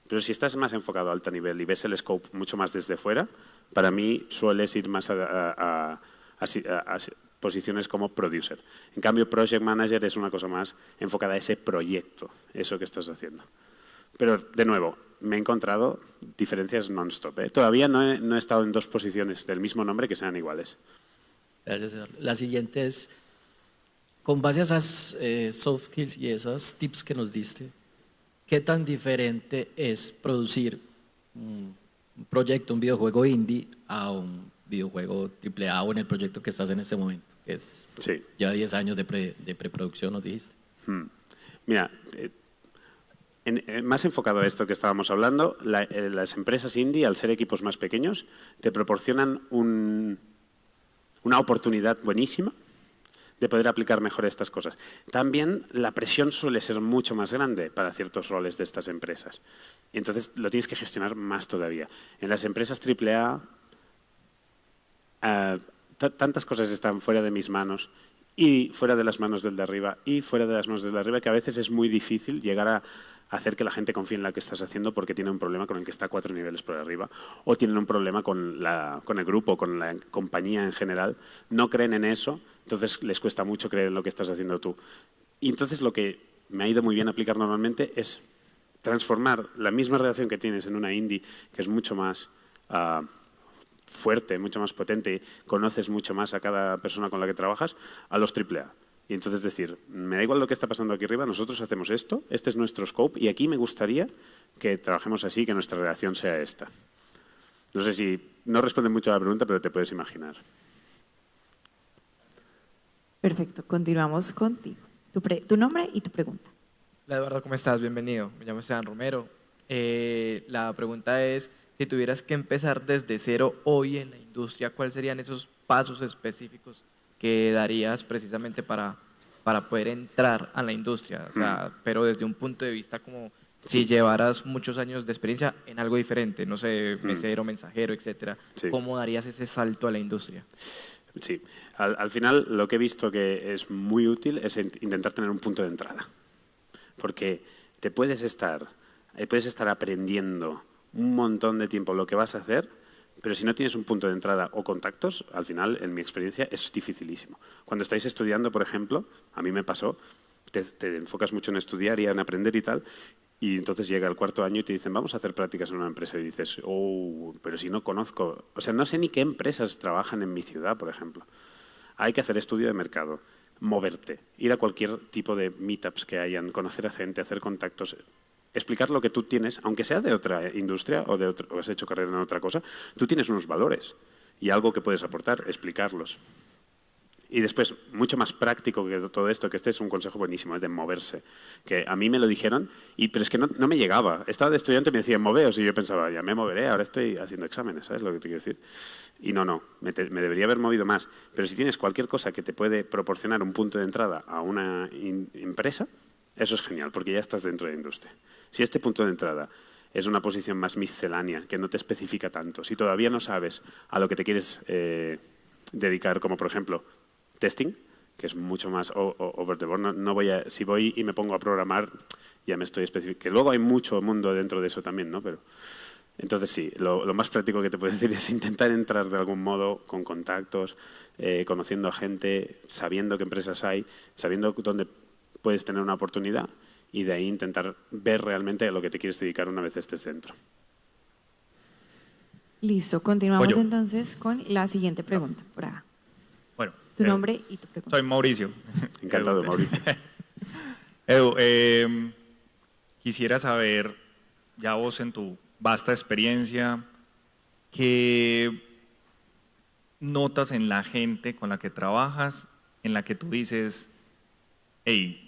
S1: Pero si estás más enfocado a alto nivel y ves el scope mucho más desde fuera, para mí sueles ir más a posiciones como producer. En cambio, project manager es una cosa más enfocada a ese proyecto, eso que estás haciendo. Pero, de nuevo, me he encontrado diferencias non-stop. Todavía no he estado en 2 posiciones del mismo nombre que sean iguales.
S4: Gracias, Eduardo. La siguiente es, con base a esas soft skills y esos tips que nos diste, ¿qué tan diferente es producir un proyecto, un videojuego indie a un videojuego AAA o en el proyecto que estás en este momento, que es
S1: Sí.
S4: ya 10 años de preproducción, nos dijiste?
S1: Mira, más enfocado a esto que estábamos hablando, las empresas indie, al ser equipos más pequeños, te proporcionan una oportunidad buenísima de poder aplicar mejor estas cosas. También la presión suele ser mucho más grande para ciertos roles de estas empresas. Y entonces lo tienes que gestionar más todavía. En las empresas AAA, tantas cosas están fuera de mis manos y fuera de las manos del de arriba y fuera de las manos del de arriba que a veces es muy difícil llegar a hacer que la gente confíe en lo que estás haciendo porque tiene un problema con el que está 4 niveles por arriba o tienen un problema con el grupo, con la compañía en general. No creen en eso, entonces les cuesta mucho creer en lo que estás haciendo tú. Y entonces lo que me ha ido muy bien aplicar normalmente es transformar la misma relación que tienes en una indie, que es mucho más fuerte, mucho más potente, conoces mucho más a cada persona con la que trabajas, a los AAA. Y entonces decir, me da igual lo que está pasando aquí arriba, nosotros hacemos esto, este es nuestro scope y aquí me gustaría que trabajemos así, que nuestra relación sea esta. No sé si, no responde mucho a la pregunta, pero te puedes imaginar.
S2: Perfecto, continuamos contigo. Tu nombre y tu pregunta.
S5: Hola Eduardo, ¿cómo estás? Bienvenido. Me llamo Esteban Romero. La pregunta es, si tuvieras que empezar desde cero hoy en la industria, ¿cuáles serían esos pasos específicos que darías precisamente para poder entrar a la industria? O sea, pero desde un punto de vista como si llevaras muchos años de experiencia en algo diferente, no sé, mesero, mensajero, etcétera,
S1: Sí.
S5: ¿cómo darías ese salto a la industria?
S1: Sí, al final lo que he visto que es muy útil es intentar tener un punto de entrada. Porque te puedes estar aprendiendo un montón de tiempo lo que vas a hacer, pero si no tienes un punto de entrada o contactos, al final, en mi experiencia, es dificilísimo. Cuando estáis estudiando, por ejemplo, a mí me pasó, te enfocas mucho en estudiar y en aprender y tal, y entonces llega el 4º año y te dicen, vamos a hacer prácticas en una empresa, y dices, oh, pero si no conozco, o sea, no sé ni qué empresas trabajan en mi ciudad, por ejemplo. Hay que hacer estudio de mercado, moverte, ir a cualquier tipo de meetups que hayan, conocer a gente, hacer contactos, explicar lo que tú tienes, aunque sea de otra industria o has hecho carrera en otra cosa, tú tienes unos valores y algo que puedes aportar, explicarlos. Y después, mucho más práctico que todo esto, que este es un consejo buenísimo, es de moverse. Que a mí me lo dijeron, pero es que no me llegaba. Estaba de estudiante y me decían, moveos, y yo pensaba, ya me moveré, ahora estoy haciendo exámenes, ¿sabes lo que te quiero decir? Y no, me debería haber movido más. Pero si tienes cualquier cosa que te puede proporcionar un punto de entrada a una empresa, eso es genial, porque ya estás dentro de la industria. Si este punto de entrada es una posición más miscelánea, que no te especifica tanto, si todavía no sabes a lo que te quieres dedicar, como por ejemplo testing, que es mucho más over the board, si voy y me pongo a programar, ya me estoy especificando, que luego hay mucho mundo dentro de eso también, ¿no? Pero entonces sí, lo más práctico que te puedo decir es intentar entrar de algún modo con contactos, conociendo a gente, sabiendo qué empresas hay, sabiendo dónde puedes tener una oportunidad y de ahí intentar ver realmente a lo que te quieres dedicar una vez estés dentro.
S2: Listo, continuamos
S6: Voy yo.
S2: entonces con la siguiente pregunta. Por acá.
S6: Bueno,
S2: Tu nombre y tu pregunta.
S6: soy Mauricio.
S1: Encantado, Mauricio.
S6: Edu, quisiera saber, ya vos en tu vasta experiencia, ¿qué notas en la gente con la que trabajas, en la que tú dices, hey,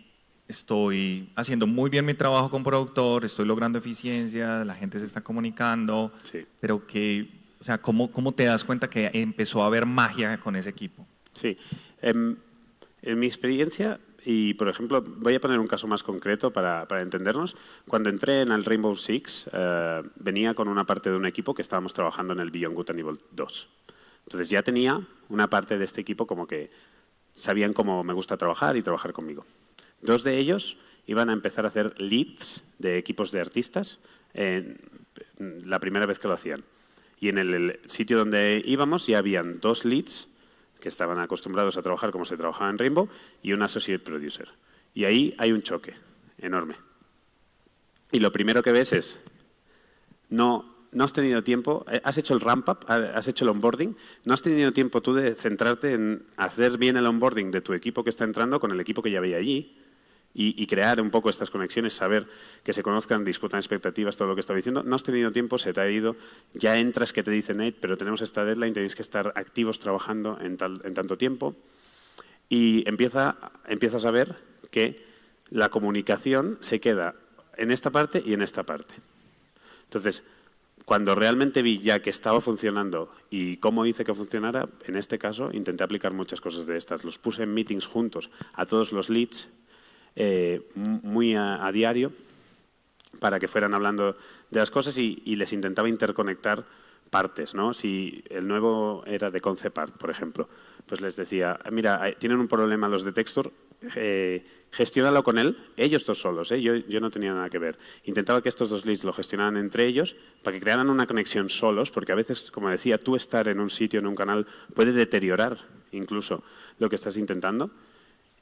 S6: estoy haciendo muy bien mi trabajo como productor, estoy logrando eficiencia, la gente se está comunicando,
S1: Sí.
S6: pero que, o sea, ¿cómo te das cuenta que empezó a haber magia con ese equipo?
S1: Sí. En mi experiencia, y por ejemplo, voy a poner un caso más concreto para entendernos. Cuando entré en el Rainbow Six, venía con una parte de un equipo que estábamos trabajando en el Beyond Good and Evil 2. Entonces ya tenía una parte de este equipo como que sabían cómo me gusta trabajar y trabajar conmigo. 2 de ellos iban a empezar a hacer leads de equipos de artistas la primera vez que lo hacían. Y en el sitio donde íbamos ya habían 2 leads que estaban acostumbrados a trabajar como se trabajaba en Rainbow y un associate producer. Y ahí hay un choque enorme. Y lo primero que ves es, no has tenido tiempo, has hecho el ramp-up, has hecho el onboarding, no has tenido tiempo tú de centrarte en hacer bien el onboarding de tu equipo que está entrando con el equipo que ya veía allí y crear un poco estas conexiones, saber que se conozcan, discutan expectativas, todo lo que estaba diciendo. No has tenido tiempo, se te ha ido, ya entras que te dicen, pero tenemos esta deadline, tenéis que estar activos trabajando en tanto tiempo. Y empiezas a ver que la comunicación se queda en esta parte y en esta parte. Entonces, cuando realmente vi ya que estaba funcionando y cómo hice que funcionara, en este caso intenté aplicar muchas cosas de estas. Los puse en meetings juntos a todos los leads, muy a diario, para que fueran hablando de las cosas y les intentaba interconectar partes, ¿no? Si el nuevo era de concept art, por ejemplo, pues les decía, mira, tienen un problema los de texture, gestiónalo con él, ellos 2 solos, yo no tenía nada que ver. Intentaba que estos 2 leads lo gestionaran entre ellos para que crearan una conexión solos, porque a veces, como decía, tú estar en un sitio, en un canal, puede deteriorar incluso lo que estás intentando.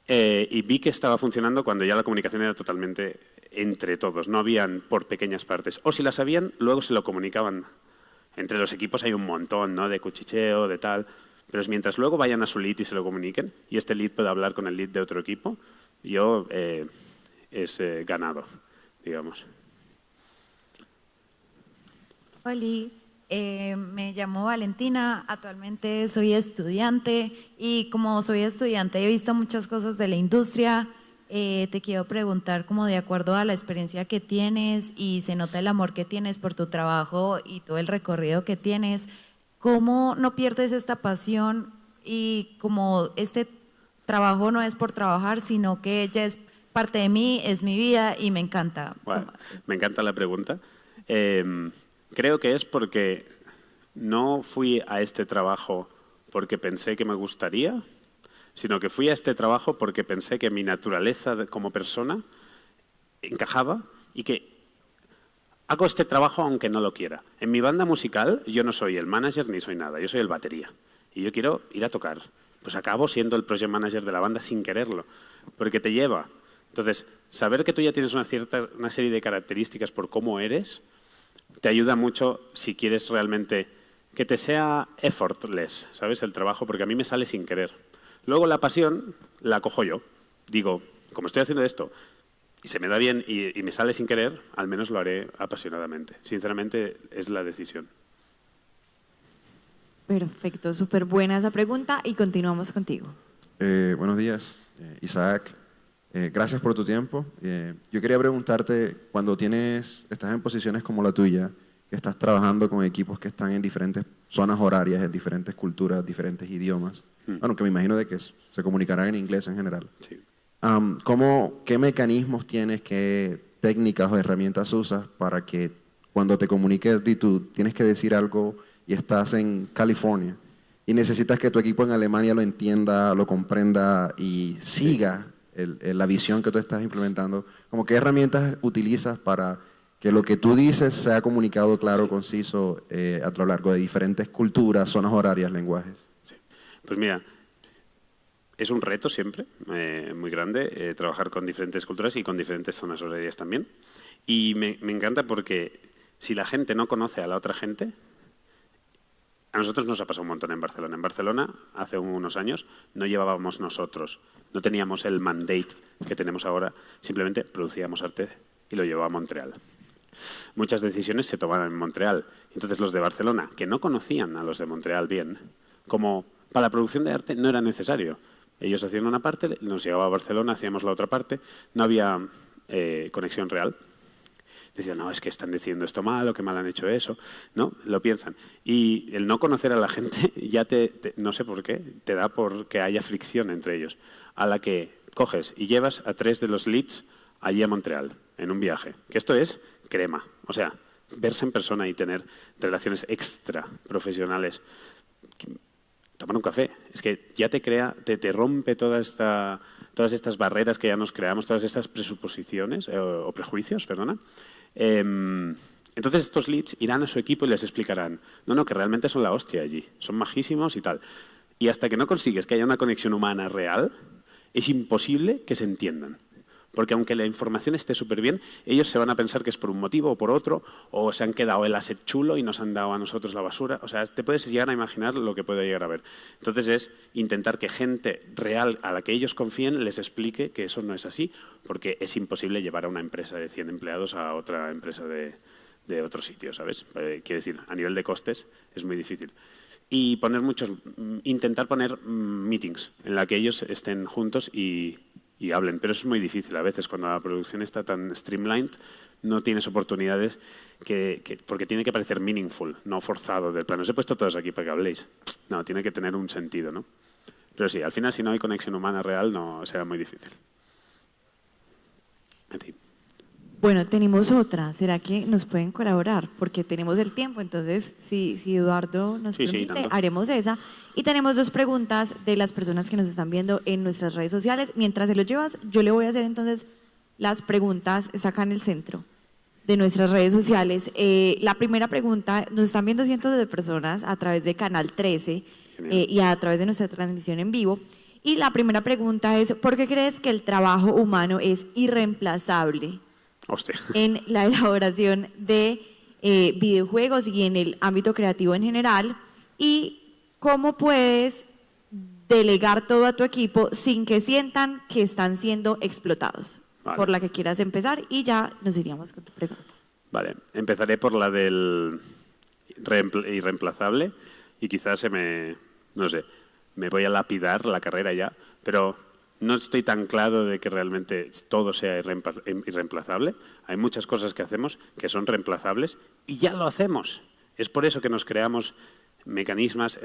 S1: Y vi que estaba funcionando cuando ya la comunicación era totalmente entre todos, no habían por pequeñas partes. O si las habían, luego se lo comunicaban. Entre los equipos hay un montón, ¿no? De cuchicheo, de tal. Pero es mientras luego vayan a su lead y se lo comuniquen, y este lead puede hablar con el lead de otro equipo, yo es ganado, digamos.
S7: Hola, me llamo Valentina, actualmente soy estudiante y como soy estudiante he visto muchas cosas de la industria. Te quiero preguntar, como de acuerdo a la experiencia que tienes y se nota el amor que tienes por tu trabajo y todo el recorrido que tienes, ¿cómo no pierdes esta pasión y como este trabajo no es por trabajar, sino que ya es parte de mí, es mi vida y me encanta?
S1: Bueno, me encanta la pregunta. Creo que es porque no fui a este trabajo porque pensé que me gustaría, sino que fui a este trabajo porque pensé que mi naturaleza como persona encajaba y que hago este trabajo aunque no lo quiera. En mi banda musical yo no soy el manager ni soy nada, yo soy el batería y yo quiero ir a tocar. Pues acabo siendo el project manager de la banda sin quererlo, porque te lleva. Entonces, saber que tú ya tienes una serie de características por cómo eres te ayuda mucho si quieres realmente que te sea effortless, ¿sabes? El trabajo, porque a mí me sale sin querer. Luego la pasión la cojo yo. Digo, como estoy haciendo esto y se me da bien y me sale sin querer, al menos lo haré apasionadamente. Sinceramente, es la decisión.
S2: Perfecto, súper buena esa pregunta y continuamos contigo.
S8: Buenos días, Isaac. Gracias por tu tiempo. Yo quería preguntarte, cuando estás en posiciones como la tuya, que estás trabajando con equipos que están en diferentes zonas horarias, en diferentes culturas, diferentes idiomas, bueno, que me imagino de que se comunicarán en inglés en general.
S1: Sí.
S8: ¿Qué mecanismos tienes, qué técnicas o herramientas usas para que cuando te comuniques y tú tienes que decir algo y estás en California y necesitas que tu equipo en Alemania lo entienda, lo comprenda y siga la visión que tú estás implementando? ¿Cómo qué herramientas utilizas para que lo que tú dices sea comunicado claro, conciso, a lo largo de diferentes culturas, zonas horarias, lenguajes?
S1: Sí. Pues mira, es un reto siempre, muy grande, trabajar con diferentes culturas y con diferentes zonas horarias también. Y me encanta porque si la gente no conoce a la otra gente, a nosotros nos ha pasado un montón en Barcelona. En Barcelona, hace unos años, no llevábamos nosotros, no teníamos el mandate que tenemos ahora, simplemente producíamos arte y lo llevaba a Montreal. Muchas decisiones se tomaban en Montreal. Entonces los de Barcelona, que no conocían a los de Montreal bien, como para la producción de arte no era necesario. Ellos hacían una parte, nos llegaba a Barcelona, hacíamos la otra parte, no había conexión real. Decían, no, es que están diciendo esto mal o que mal han hecho eso. No, lo piensan. Y el no conocer a la gente ya no sé por qué, te da por que haya fricción entre ellos. A la que coges y llevas a 3 de los leads allí a Montreal, en un viaje. Que esto es crema. O sea, verse en persona y tener relaciones extra profesionales. Tomar un café. Es que ya te rompe todas estas barreras que ya nos creamos, todas estas presuposiciones o prejuicios, perdona. Entonces estos leads irán a su equipo y les explicarán, no, que realmente son la hostia allí, son majísimos y tal. Y hasta que no consigues que haya una conexión humana real, es imposible que se entiendan. Porque aunque la información esté súper bien, ellos se van a pensar que es por un motivo o por otro, o se han quedado el asset chulo y nos han dado a nosotros la basura. O sea, te puedes llegar a imaginar lo que puede llegar a ver. Entonces es intentar que gente real a la que ellos confíen les explique que eso no es así, porque es imposible llevar a una empresa de 100 empleados a otra empresa de otro sitio, ¿sabes? Quiero decir, a nivel de costes es muy difícil. Y intentar poner meetings en la que ellos estén juntos y hablen, pero eso es muy difícil. A veces cuando la producción está tan streamlined no tienes oportunidades porque tiene que parecer meaningful, no forzado del plano. Os he puesto todos aquí para que habléis. No, tiene que tener un sentido, ¿no? Pero sí, al final si no hay conexión humana real no será muy difícil. A ti.
S2: Bueno, tenemos otra. ¿Será que nos pueden colaborar? Porque tenemos el tiempo, entonces si Eduardo nos permite, haremos esa. Y tenemos 2 preguntas de las personas que nos están viendo en nuestras redes sociales. Mientras se lo llevas, yo le voy a hacer entonces las preguntas, es acá en el centro de nuestras redes sociales. La primera pregunta, nos están viendo cientos de personas a través de Canal 13 y a través de nuestra transmisión en vivo. Y la primera pregunta es, ¿por qué crees que el trabajo humano es irreemplazable en la elaboración de videojuegos y en el ámbito creativo en general? ¿Y cómo puedes delegar todo a tu equipo sin que sientan que están siendo explotados? Vale. Por la que quieras empezar y ya nos iríamos con tu pregunta.
S1: Vale, empezaré por la del irreemplazable y quizás me voy a lapidar la carrera ya, pero no estoy tan claro de que realmente todo sea irreemplazable. Hay muchas cosas que hacemos que son reemplazables y ya lo hacemos. Es por eso que nos creamos mecanismos,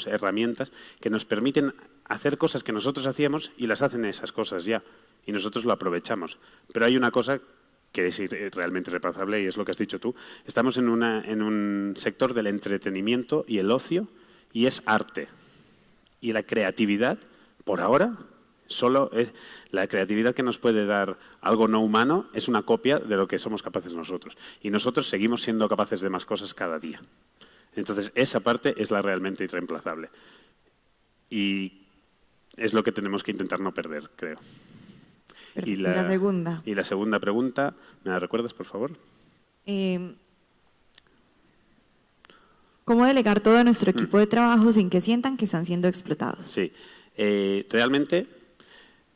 S1: herramientas que nos permiten hacer cosas que nosotros hacíamos y las hacen esas cosas ya. Y nosotros lo aprovechamos. Pero hay una cosa que es realmente irreemplazable y es lo que has dicho tú. Estamos en un sector del entretenimiento y el ocio y es arte. Y la creatividad, por ahora, solo es la creatividad que nos puede dar algo no humano es una copia de lo que somos capaces nosotros. Y nosotros seguimos siendo capaces de más cosas cada día. Entonces, esa parte es la realmente irreemplazable. Y es lo que tenemos que intentar no perder, creo.
S2: Perfecto. Y la segunda.
S1: Y la segunda pregunta, ¿me la recuerdas, por favor?
S2: ¿Cómo delegar todo a nuestro equipo de trabajo sin que sientan que están siendo explotados?
S1: Sí. Realmente,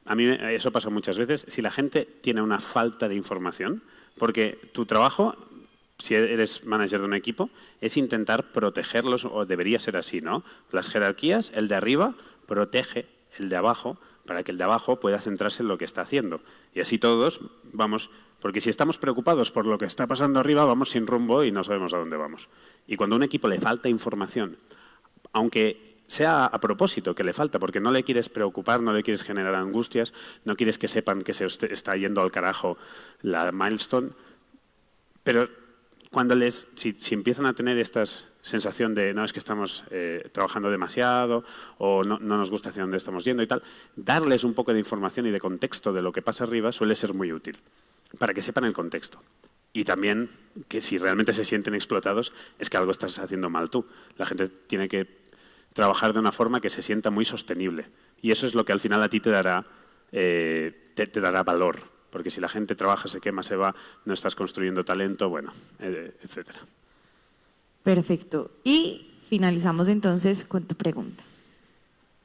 S1: a mí eso pasa muchas veces, si la gente tiene una falta de información, porque tu trabajo, si eres manager de un equipo, es intentar protegerlos, o debería ser así, ¿no? Las jerarquías, el de arriba, protege el de abajo para que el de abajo pueda centrarse en lo que está haciendo. Y así todos vamos, porque si estamos preocupados por lo que está pasando arriba, vamos sin rumbo y no sabemos a dónde vamos. Y cuando a un equipo le falta información, aunque sea a propósito que le falta, porque no le quieres preocupar, no le quieres generar angustias, no quieres que sepan que se está yendo al carajo la milestone, pero cuando si empiezan a tener esta sensación de no, es que estamos trabajando demasiado o no nos gusta hacia dónde estamos yendo y tal, darles un poco de información y de contexto de lo que pasa arriba suele ser muy útil, para que sepan el contexto. Y también que si realmente se sienten explotados, es que algo estás haciendo mal tú. La gente tiene que trabajar de una forma que se sienta muy sostenible. Y eso es lo que al final a ti te dará valor. Porque si la gente trabaja, se quema, se va, no estás construyendo talento, bueno, etcétera.
S2: Perfecto. Y finalizamos entonces con tu pregunta.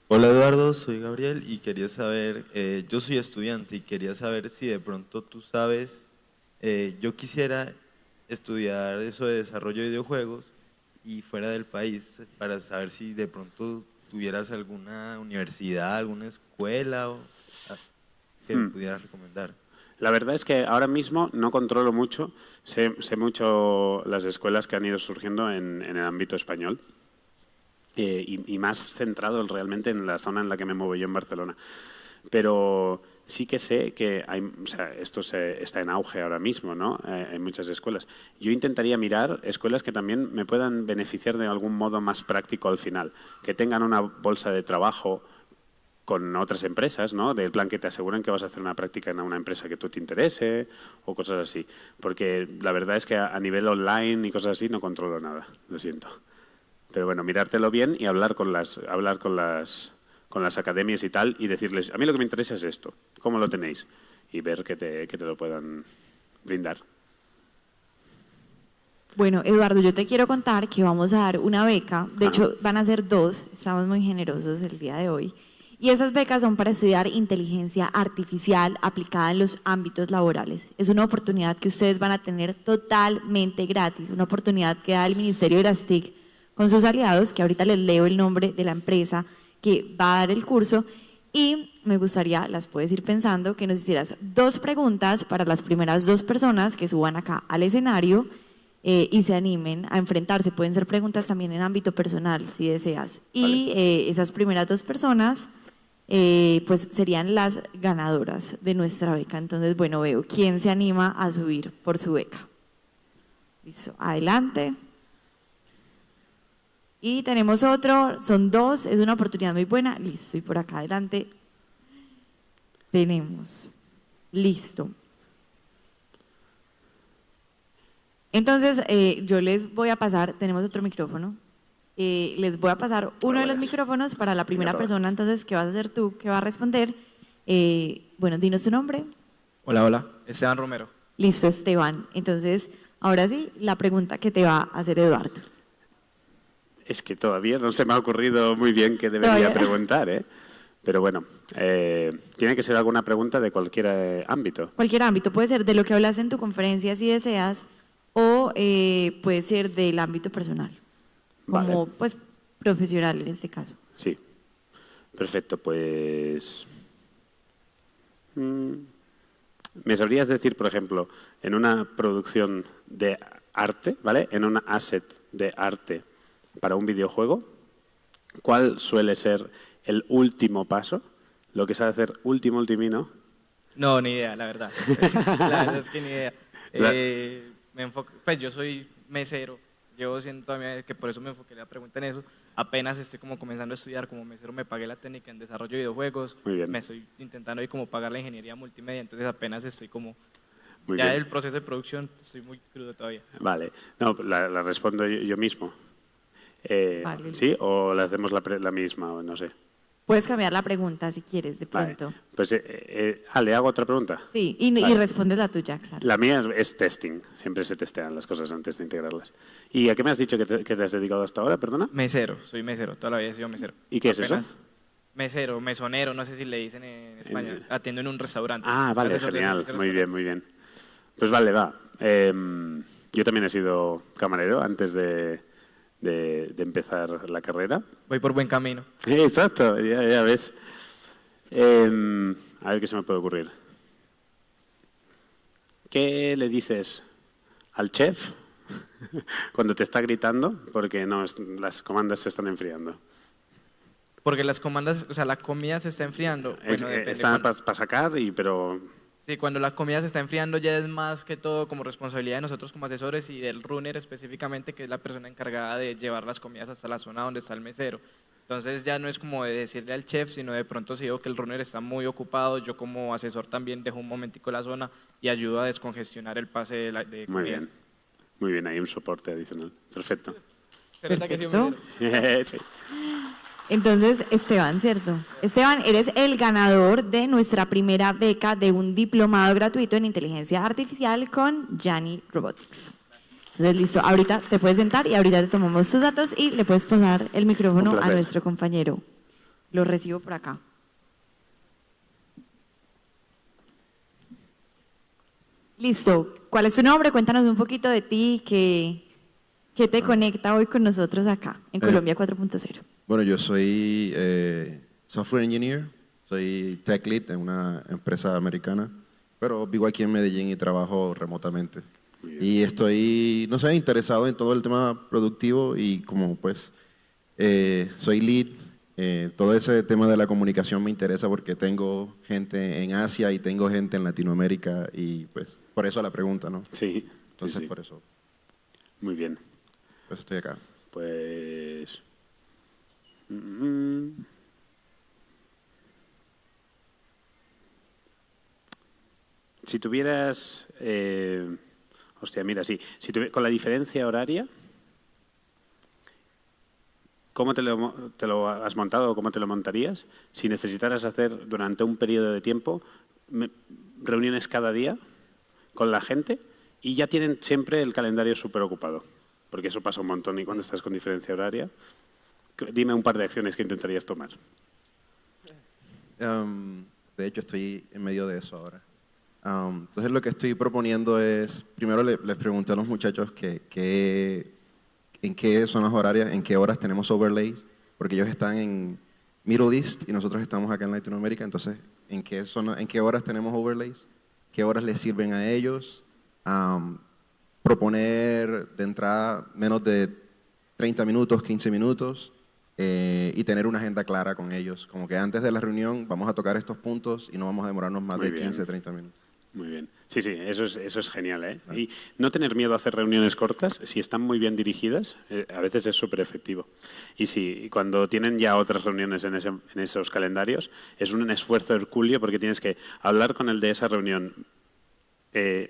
S9: Hola Eduardo, soy Gabriel y quería saber, yo soy estudiante y quería saber si de pronto tú sabes, yo quisiera estudiar eso de desarrollo de videojuegos y fuera del país para saber si de pronto tuvieras alguna universidad, alguna escuela que me pudieras recomendar.
S1: La verdad es que ahora mismo no controlo mucho, sé mucho las escuelas que han ido surgiendo en el ámbito español y más centrado realmente en la zona en la que me muevo yo en Barcelona. Pero sí que sé que esto está en auge ahora mismo, ¿no? En muchas escuelas. Yo intentaría mirar escuelas que también me puedan beneficiar de algún modo más práctico al final, que tengan una bolsa de trabajo con otras empresas, ¿no? Del plan que te aseguran que vas a hacer una práctica en una empresa que tú te interese o cosas así. Porque la verdad es que a nivel online y cosas así no controlo nada, lo siento. Pero bueno, mirártelo bien y hablar con las academias y tal y decirles, a mí lo que me interesa es esto, ¿cómo lo tenéis? Y ver que te lo puedan brindar.
S2: Bueno, Eduardo, yo te quiero contar que vamos a dar una beca, de hecho van a ser 2, estamos muy generosos el día de hoy, y esas becas son para estudiar inteligencia artificial aplicada en los ámbitos laborales. Es una oportunidad que ustedes van a tener totalmente gratis, una oportunidad que da el Ministerio de las TIC con sus aliados, que ahorita les leo el nombre de la empresa que va a dar el curso, y me gustaría, las puedes ir pensando, que nos hicieras 2 preguntas para las primeras 2 personas que suban acá al escenario y se animen a enfrentarse. Pueden ser preguntas también en ámbito personal, si deseas. Vale. Y esas primeras 2 personas pues serían las ganadoras de nuestra beca. Entonces, bueno, veo quién se anima a subir por su beca. Listo, adelante. Y tenemos otro, son 2, es una oportunidad muy buena. Listo, y por acá adelante tenemos. Listo. Entonces, yo les voy a pasar, tenemos otro micrófono, les voy a pasar uno de los micrófonos para la primera persona, entonces, ¿qué vas a hacer tú? ¿Qué va a responder? Bueno, dinos tu nombre.
S5: Hola, Esteban Romero.
S2: Listo, Esteban. Entonces, ahora sí, la pregunta que te va a hacer Eduardo.
S1: Es que todavía no se me ha ocurrido muy bien qué debería preguntar, ¿eh? Pero bueno, tiene que ser alguna pregunta de cualquier ámbito.
S2: Cualquier ámbito, puede ser de lo que hablas en tu conferencia si deseas, o puede ser del ámbito personal, como pues profesional en este caso.
S1: Sí, perfecto, pues ¿me sabrías decir, por ejemplo, en una producción de arte, ¿vale? En un asset de arte para un videojuego, ¿cuál suele ser el último paso? Lo que sabe hacer ultimino.
S5: No, ni idea, la verdad. La verdad es que ni idea. Me enfoco, pues yo soy mesero, llevo siendo toda mi vida, que por eso me enfoqué la pregunta en eso. Apenas estoy como comenzando a estudiar como mesero, me pagué la técnica en desarrollo de videojuegos. Muy bien. Me estoy intentando ahí como pagar la ingeniería multimedia, entonces apenas estoy como muy ya bien. El proceso de producción estoy muy crudo todavía.
S1: Vale, no, la respondo yo mismo.
S2: Vale,
S1: ¿sí? ¿O le hacemos la misma? O no sé.
S2: Puedes cambiar la pregunta si quieres, de pronto.
S1: Vale. Pues, ¿le hago otra pregunta?
S2: Sí, y respondes la tuya, claro.
S1: La mía es testing. Siempre se testean las cosas antes de integrarlas. ¿Y a qué me has dicho que te has dedicado hasta ahora, perdona?
S5: Mesero, soy mesero. Toda la vida he sido mesero.
S1: ¿Y qué es eso?
S5: Mesero, mesonero, no sé si le dicen en España. Atiendo en un restaurante.
S1: Ah, vale, genial. Muy bien, muy bien. Pues vale, va. Yo también he sido camarero antes de de empezar la carrera.
S5: Voy por buen camino.
S1: Exacto, ya ves. A ver qué se me puede ocurrir. ¿Qué le dices al chef cuando te está gritando porque no, las comandas se están enfriando?
S5: Porque las comandas, o sea, la comida se está enfriando. Bueno, depende.
S1: Está para sacar, pero...
S5: Sí, cuando la comida se está enfriando ya es más que todo como responsabilidad de nosotros como asesores y del runner específicamente, que es la persona encargada de llevar las comidas hasta la zona donde está el mesero. Entonces ya no es como de decirle al chef, sino de pronto si veo que el runner está muy ocupado, yo como asesor también dejo un momentico la zona y ayudo a descongestionar el pase de comidas.
S1: Muy bien, hay un soporte adicional. Perfecto.
S5: Se nota que sí,
S2: Perfecto.
S1: Sí.
S2: Entonces, Esteban, ¿cierto? Esteban, eres el ganador de nuestra primera beca de un diplomado gratuito en inteligencia artificial con Yanni Robotics. Entonces, listo, ahorita te puedes sentar y ahorita te tomamos tus datos y le puedes pasar el micrófono a nuestro compañero. Lo recibo por acá. Listo, ¿cuál es tu nombre? Cuéntanos un poquito de ti, ¿qué te conecta hoy con nosotros acá en Colombia 4.0?
S8: Bueno, yo soy software engineer, soy tech lead en una empresa americana, pero vivo aquí en Medellín y trabajo remotamente. Y estoy, no sé, interesado en todo el tema productivo y como pues soy lead, todo ese tema de la comunicación me interesa porque tengo gente en Asia y tengo gente en Latinoamérica y pues por eso la pregunta, ¿no?
S1: Sí.
S8: Entonces
S1: sí.
S8: por eso.
S1: Muy bien.
S8: Pues estoy acá.
S1: Pues... Si tuvieras... hostia, mira, sí. Con la diferencia horaria, ¿cómo te lo has montado o cómo te lo montarías si necesitaras hacer durante un periodo de tiempo reuniones cada día con la gente y ya tienen siempre el calendario súper ocupado? Porque eso pasa un montón y cuando estás con diferencia horaria. Dime un par de acciones que intentarías tomar.
S8: De hecho, estoy en medio de eso ahora. Entonces, lo que estoy proponiendo es, primero les pregunté a los muchachos en qué zonas horarias, en qué horas tenemos overlays, porque ellos están en Middle East y nosotros estamos acá en Latinoamérica. Entonces, en qué horas tenemos overlays, qué horas les sirven a ellos. Proponer de entrada menos de 30 minutos, 15 minutos y tener una agenda clara con ellos. Como que antes de la reunión vamos a tocar estos puntos y no vamos a demorarnos más de 15, 30 minutos.
S1: Muy bien. Sí, eso es genial, ¿eh? Y no tener miedo a hacer reuniones cortas, si están muy bien dirigidas, a veces es súper efectivo. Y cuando tienen ya otras reuniones en esos calendarios, es un esfuerzo hercúleo porque tienes que hablar con el de esa reunión,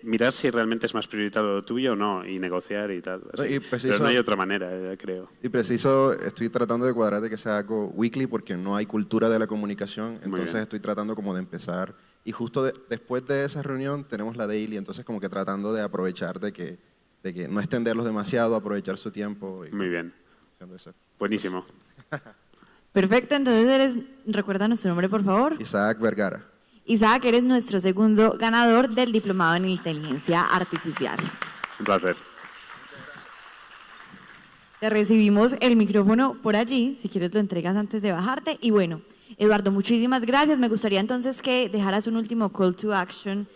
S1: mirar si realmente es más prioritario lo tuyo o no y negociar y tal. Pero no hay otra manera, creo.
S8: Y preciso, estoy tratando de cuadrar de que sea algo weekly porque no hay cultura de la comunicación, entonces estoy tratando como de empezar y justo después de esa reunión tenemos la daily, entonces como que tratando de aprovechar de que no extenderlos demasiado, aprovechar su tiempo.
S1: Muy bien. Buenísimo.
S2: Perfecto, entonces recuérdanos tu nombre, por favor.
S8: Isaac Vergara.
S2: Isaac, eres nuestro segundo ganador del diplomado en inteligencia artificial.
S1: Un placer.
S2: Te recibimos el micrófono por allí, si quieres lo entregas antes de bajarte. Y bueno, Eduardo, muchísimas gracias. Me gustaría entonces que dejaras un último call to action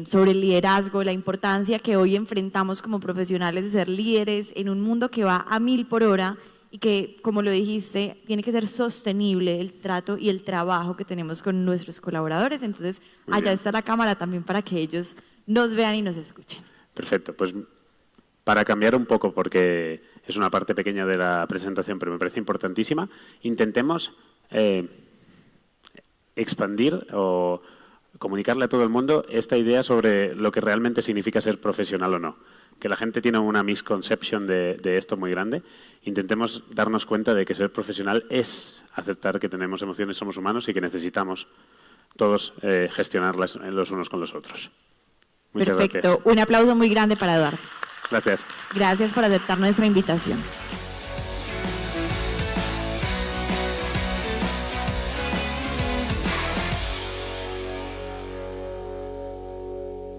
S2: sobre el liderazgo, la importancia que hoy enfrentamos como profesionales de ser líderes en un mundo que va a 1000 por hora y que, como lo dijiste, tiene que ser sostenible el trato y el trabajo que tenemos con nuestros colaboradores. Entonces, allá está la cámara también para que ellos nos vean y nos escuchen.
S1: Perfecto, pues para cambiar un poco, porque es una parte pequeña de la presentación, pero me parece importantísima, intentemos expandir o comunicarle a todo el mundo esta idea sobre lo que realmente significa ser profesional o no. Que la gente tiene una misconception de esto muy grande. Intentemos darnos cuenta de que ser profesional es aceptar que tenemos emociones, somos humanos y que necesitamos todos gestionarlas los unos con los otros. Muchas
S2: Perfecto.
S1: gracias.
S2: Un aplauso muy grande para Eduardo.
S1: Gracias.
S2: Gracias por aceptar nuestra invitación.